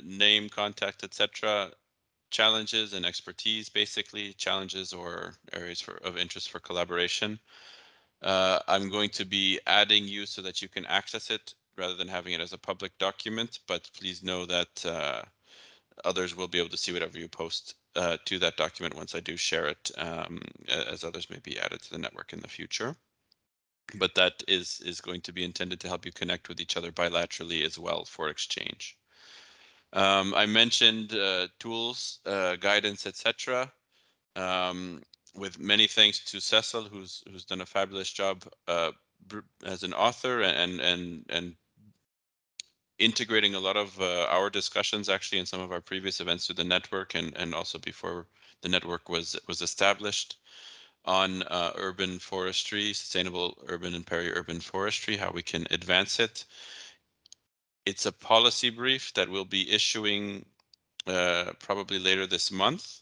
name, contact, etc. Challenges and expertise, basically challenges or areas of interest for collaboration. I'm going to be adding you so that you can access it rather than having it as a public document, but please know that others will be able to see whatever you post to that document once I do share it, as others may be added to the network in the future. But that is going to be intended to help you connect with each other bilaterally as well for exchange. I mentioned tools, guidance, etc. With many thanks to Cecil, who's done a fabulous job as an author and integrating a lot of our discussions actually in some of our previous events through the network, and also before the network was established, on urban forestry, sustainable urban and peri-urban forestry, how we can advance it. It's a policy brief that we'll be issuing probably later this month.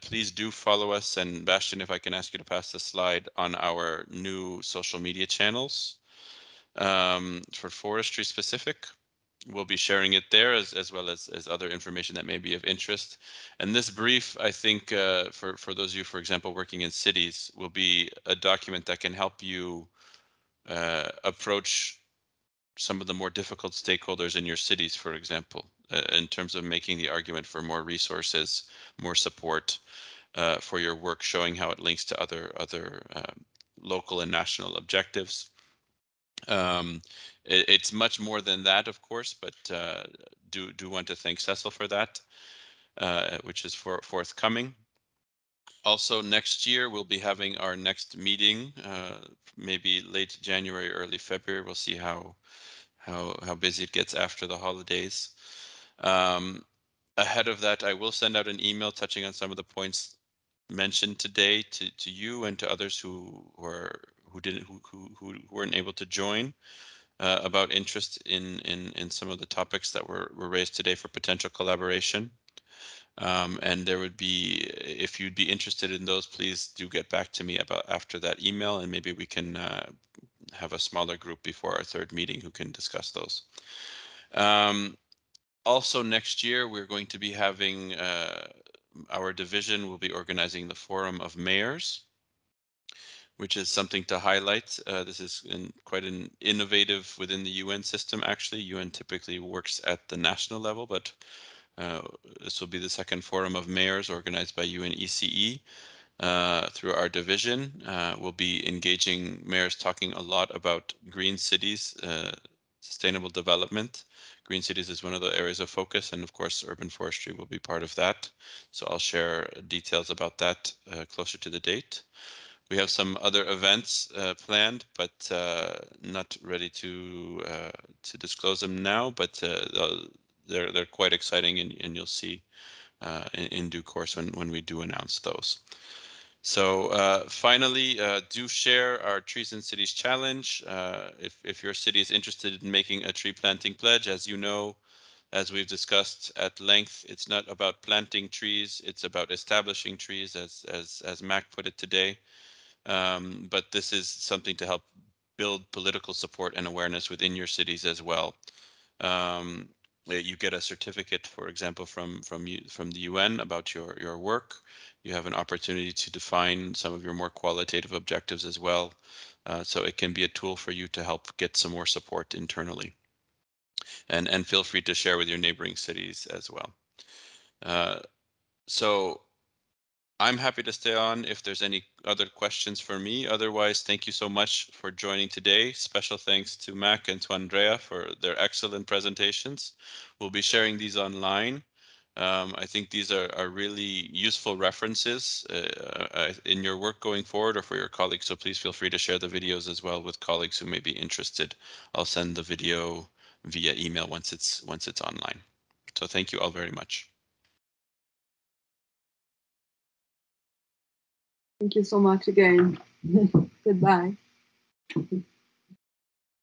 Please do follow us, and Bastian, if I can ask you to pass the slide, on our new social media channels. for forestry specific. We'll be sharing it there as well as other information that may be of interest. And this brief, I think, for those of you, for example, working in cities, will be a document that can help you approach some of the more difficult stakeholders in your cities, for example, in terms of making the argument for more resources, more support for your work, showing how it links to other local and national objectives. It's much more than that, of course, but do want to thank Cecil for that, which is forthcoming. Also, next year we'll be having our next meeting, maybe late January, early February. We'll see how busy it gets after the holidays. Ahead of that, I will send out an email touching on some of the points mentioned today to you and to others who weren't able to join, about interest in some of the topics that were raised today for potential collaboration. And there would be, if you'd be interested in those, please do get back to me about after that email, and maybe we can have a smaller group before our third meeting who can discuss those. Also next year, we're going to be having, our division will be organizing the Forum of Mayors, which is something to highlight. This is quite an innovative within the UN system, actually. UN typically works at the national level, but this will be the second Forum of Mayors organized by UNECE through our division. We'll be engaging mayors, talking a lot about green cities, sustainable development. Green cities is one of the areas of focus, and of course, urban forestry will be part of that. So I'll share details about that closer to the date. We have some other events planned, but not ready to disclose them now. But they're quite exciting, and you'll see in due course when we do announce those. So finally, do share our Trees in Cities challenge. If your city is interested in making a tree planting pledge, as you know, as we've discussed at length, it's not about planting trees, it's about establishing trees, as Mac put it today. But this is something to help build political support and awareness within your cities as well. You get a certificate, for example, from the UN about your work. You have an opportunity to define some of your more qualitative objectives as well. So it can be a tool for you to help get some more support internally. And feel free to share with your neighboring cities as well. So I'm happy to stay on if there's any other questions for me. Otherwise, thank you so much for joining today. Special thanks to Mac and to Andrea for their excellent presentations. We'll be sharing these online. I think these are really useful references in your work going forward or for your colleagues. So please feel free to share the videos as well with colleagues who may be interested. I'll send the video via email once it's online. So thank you all very much. Thank you so much again. Goodbye.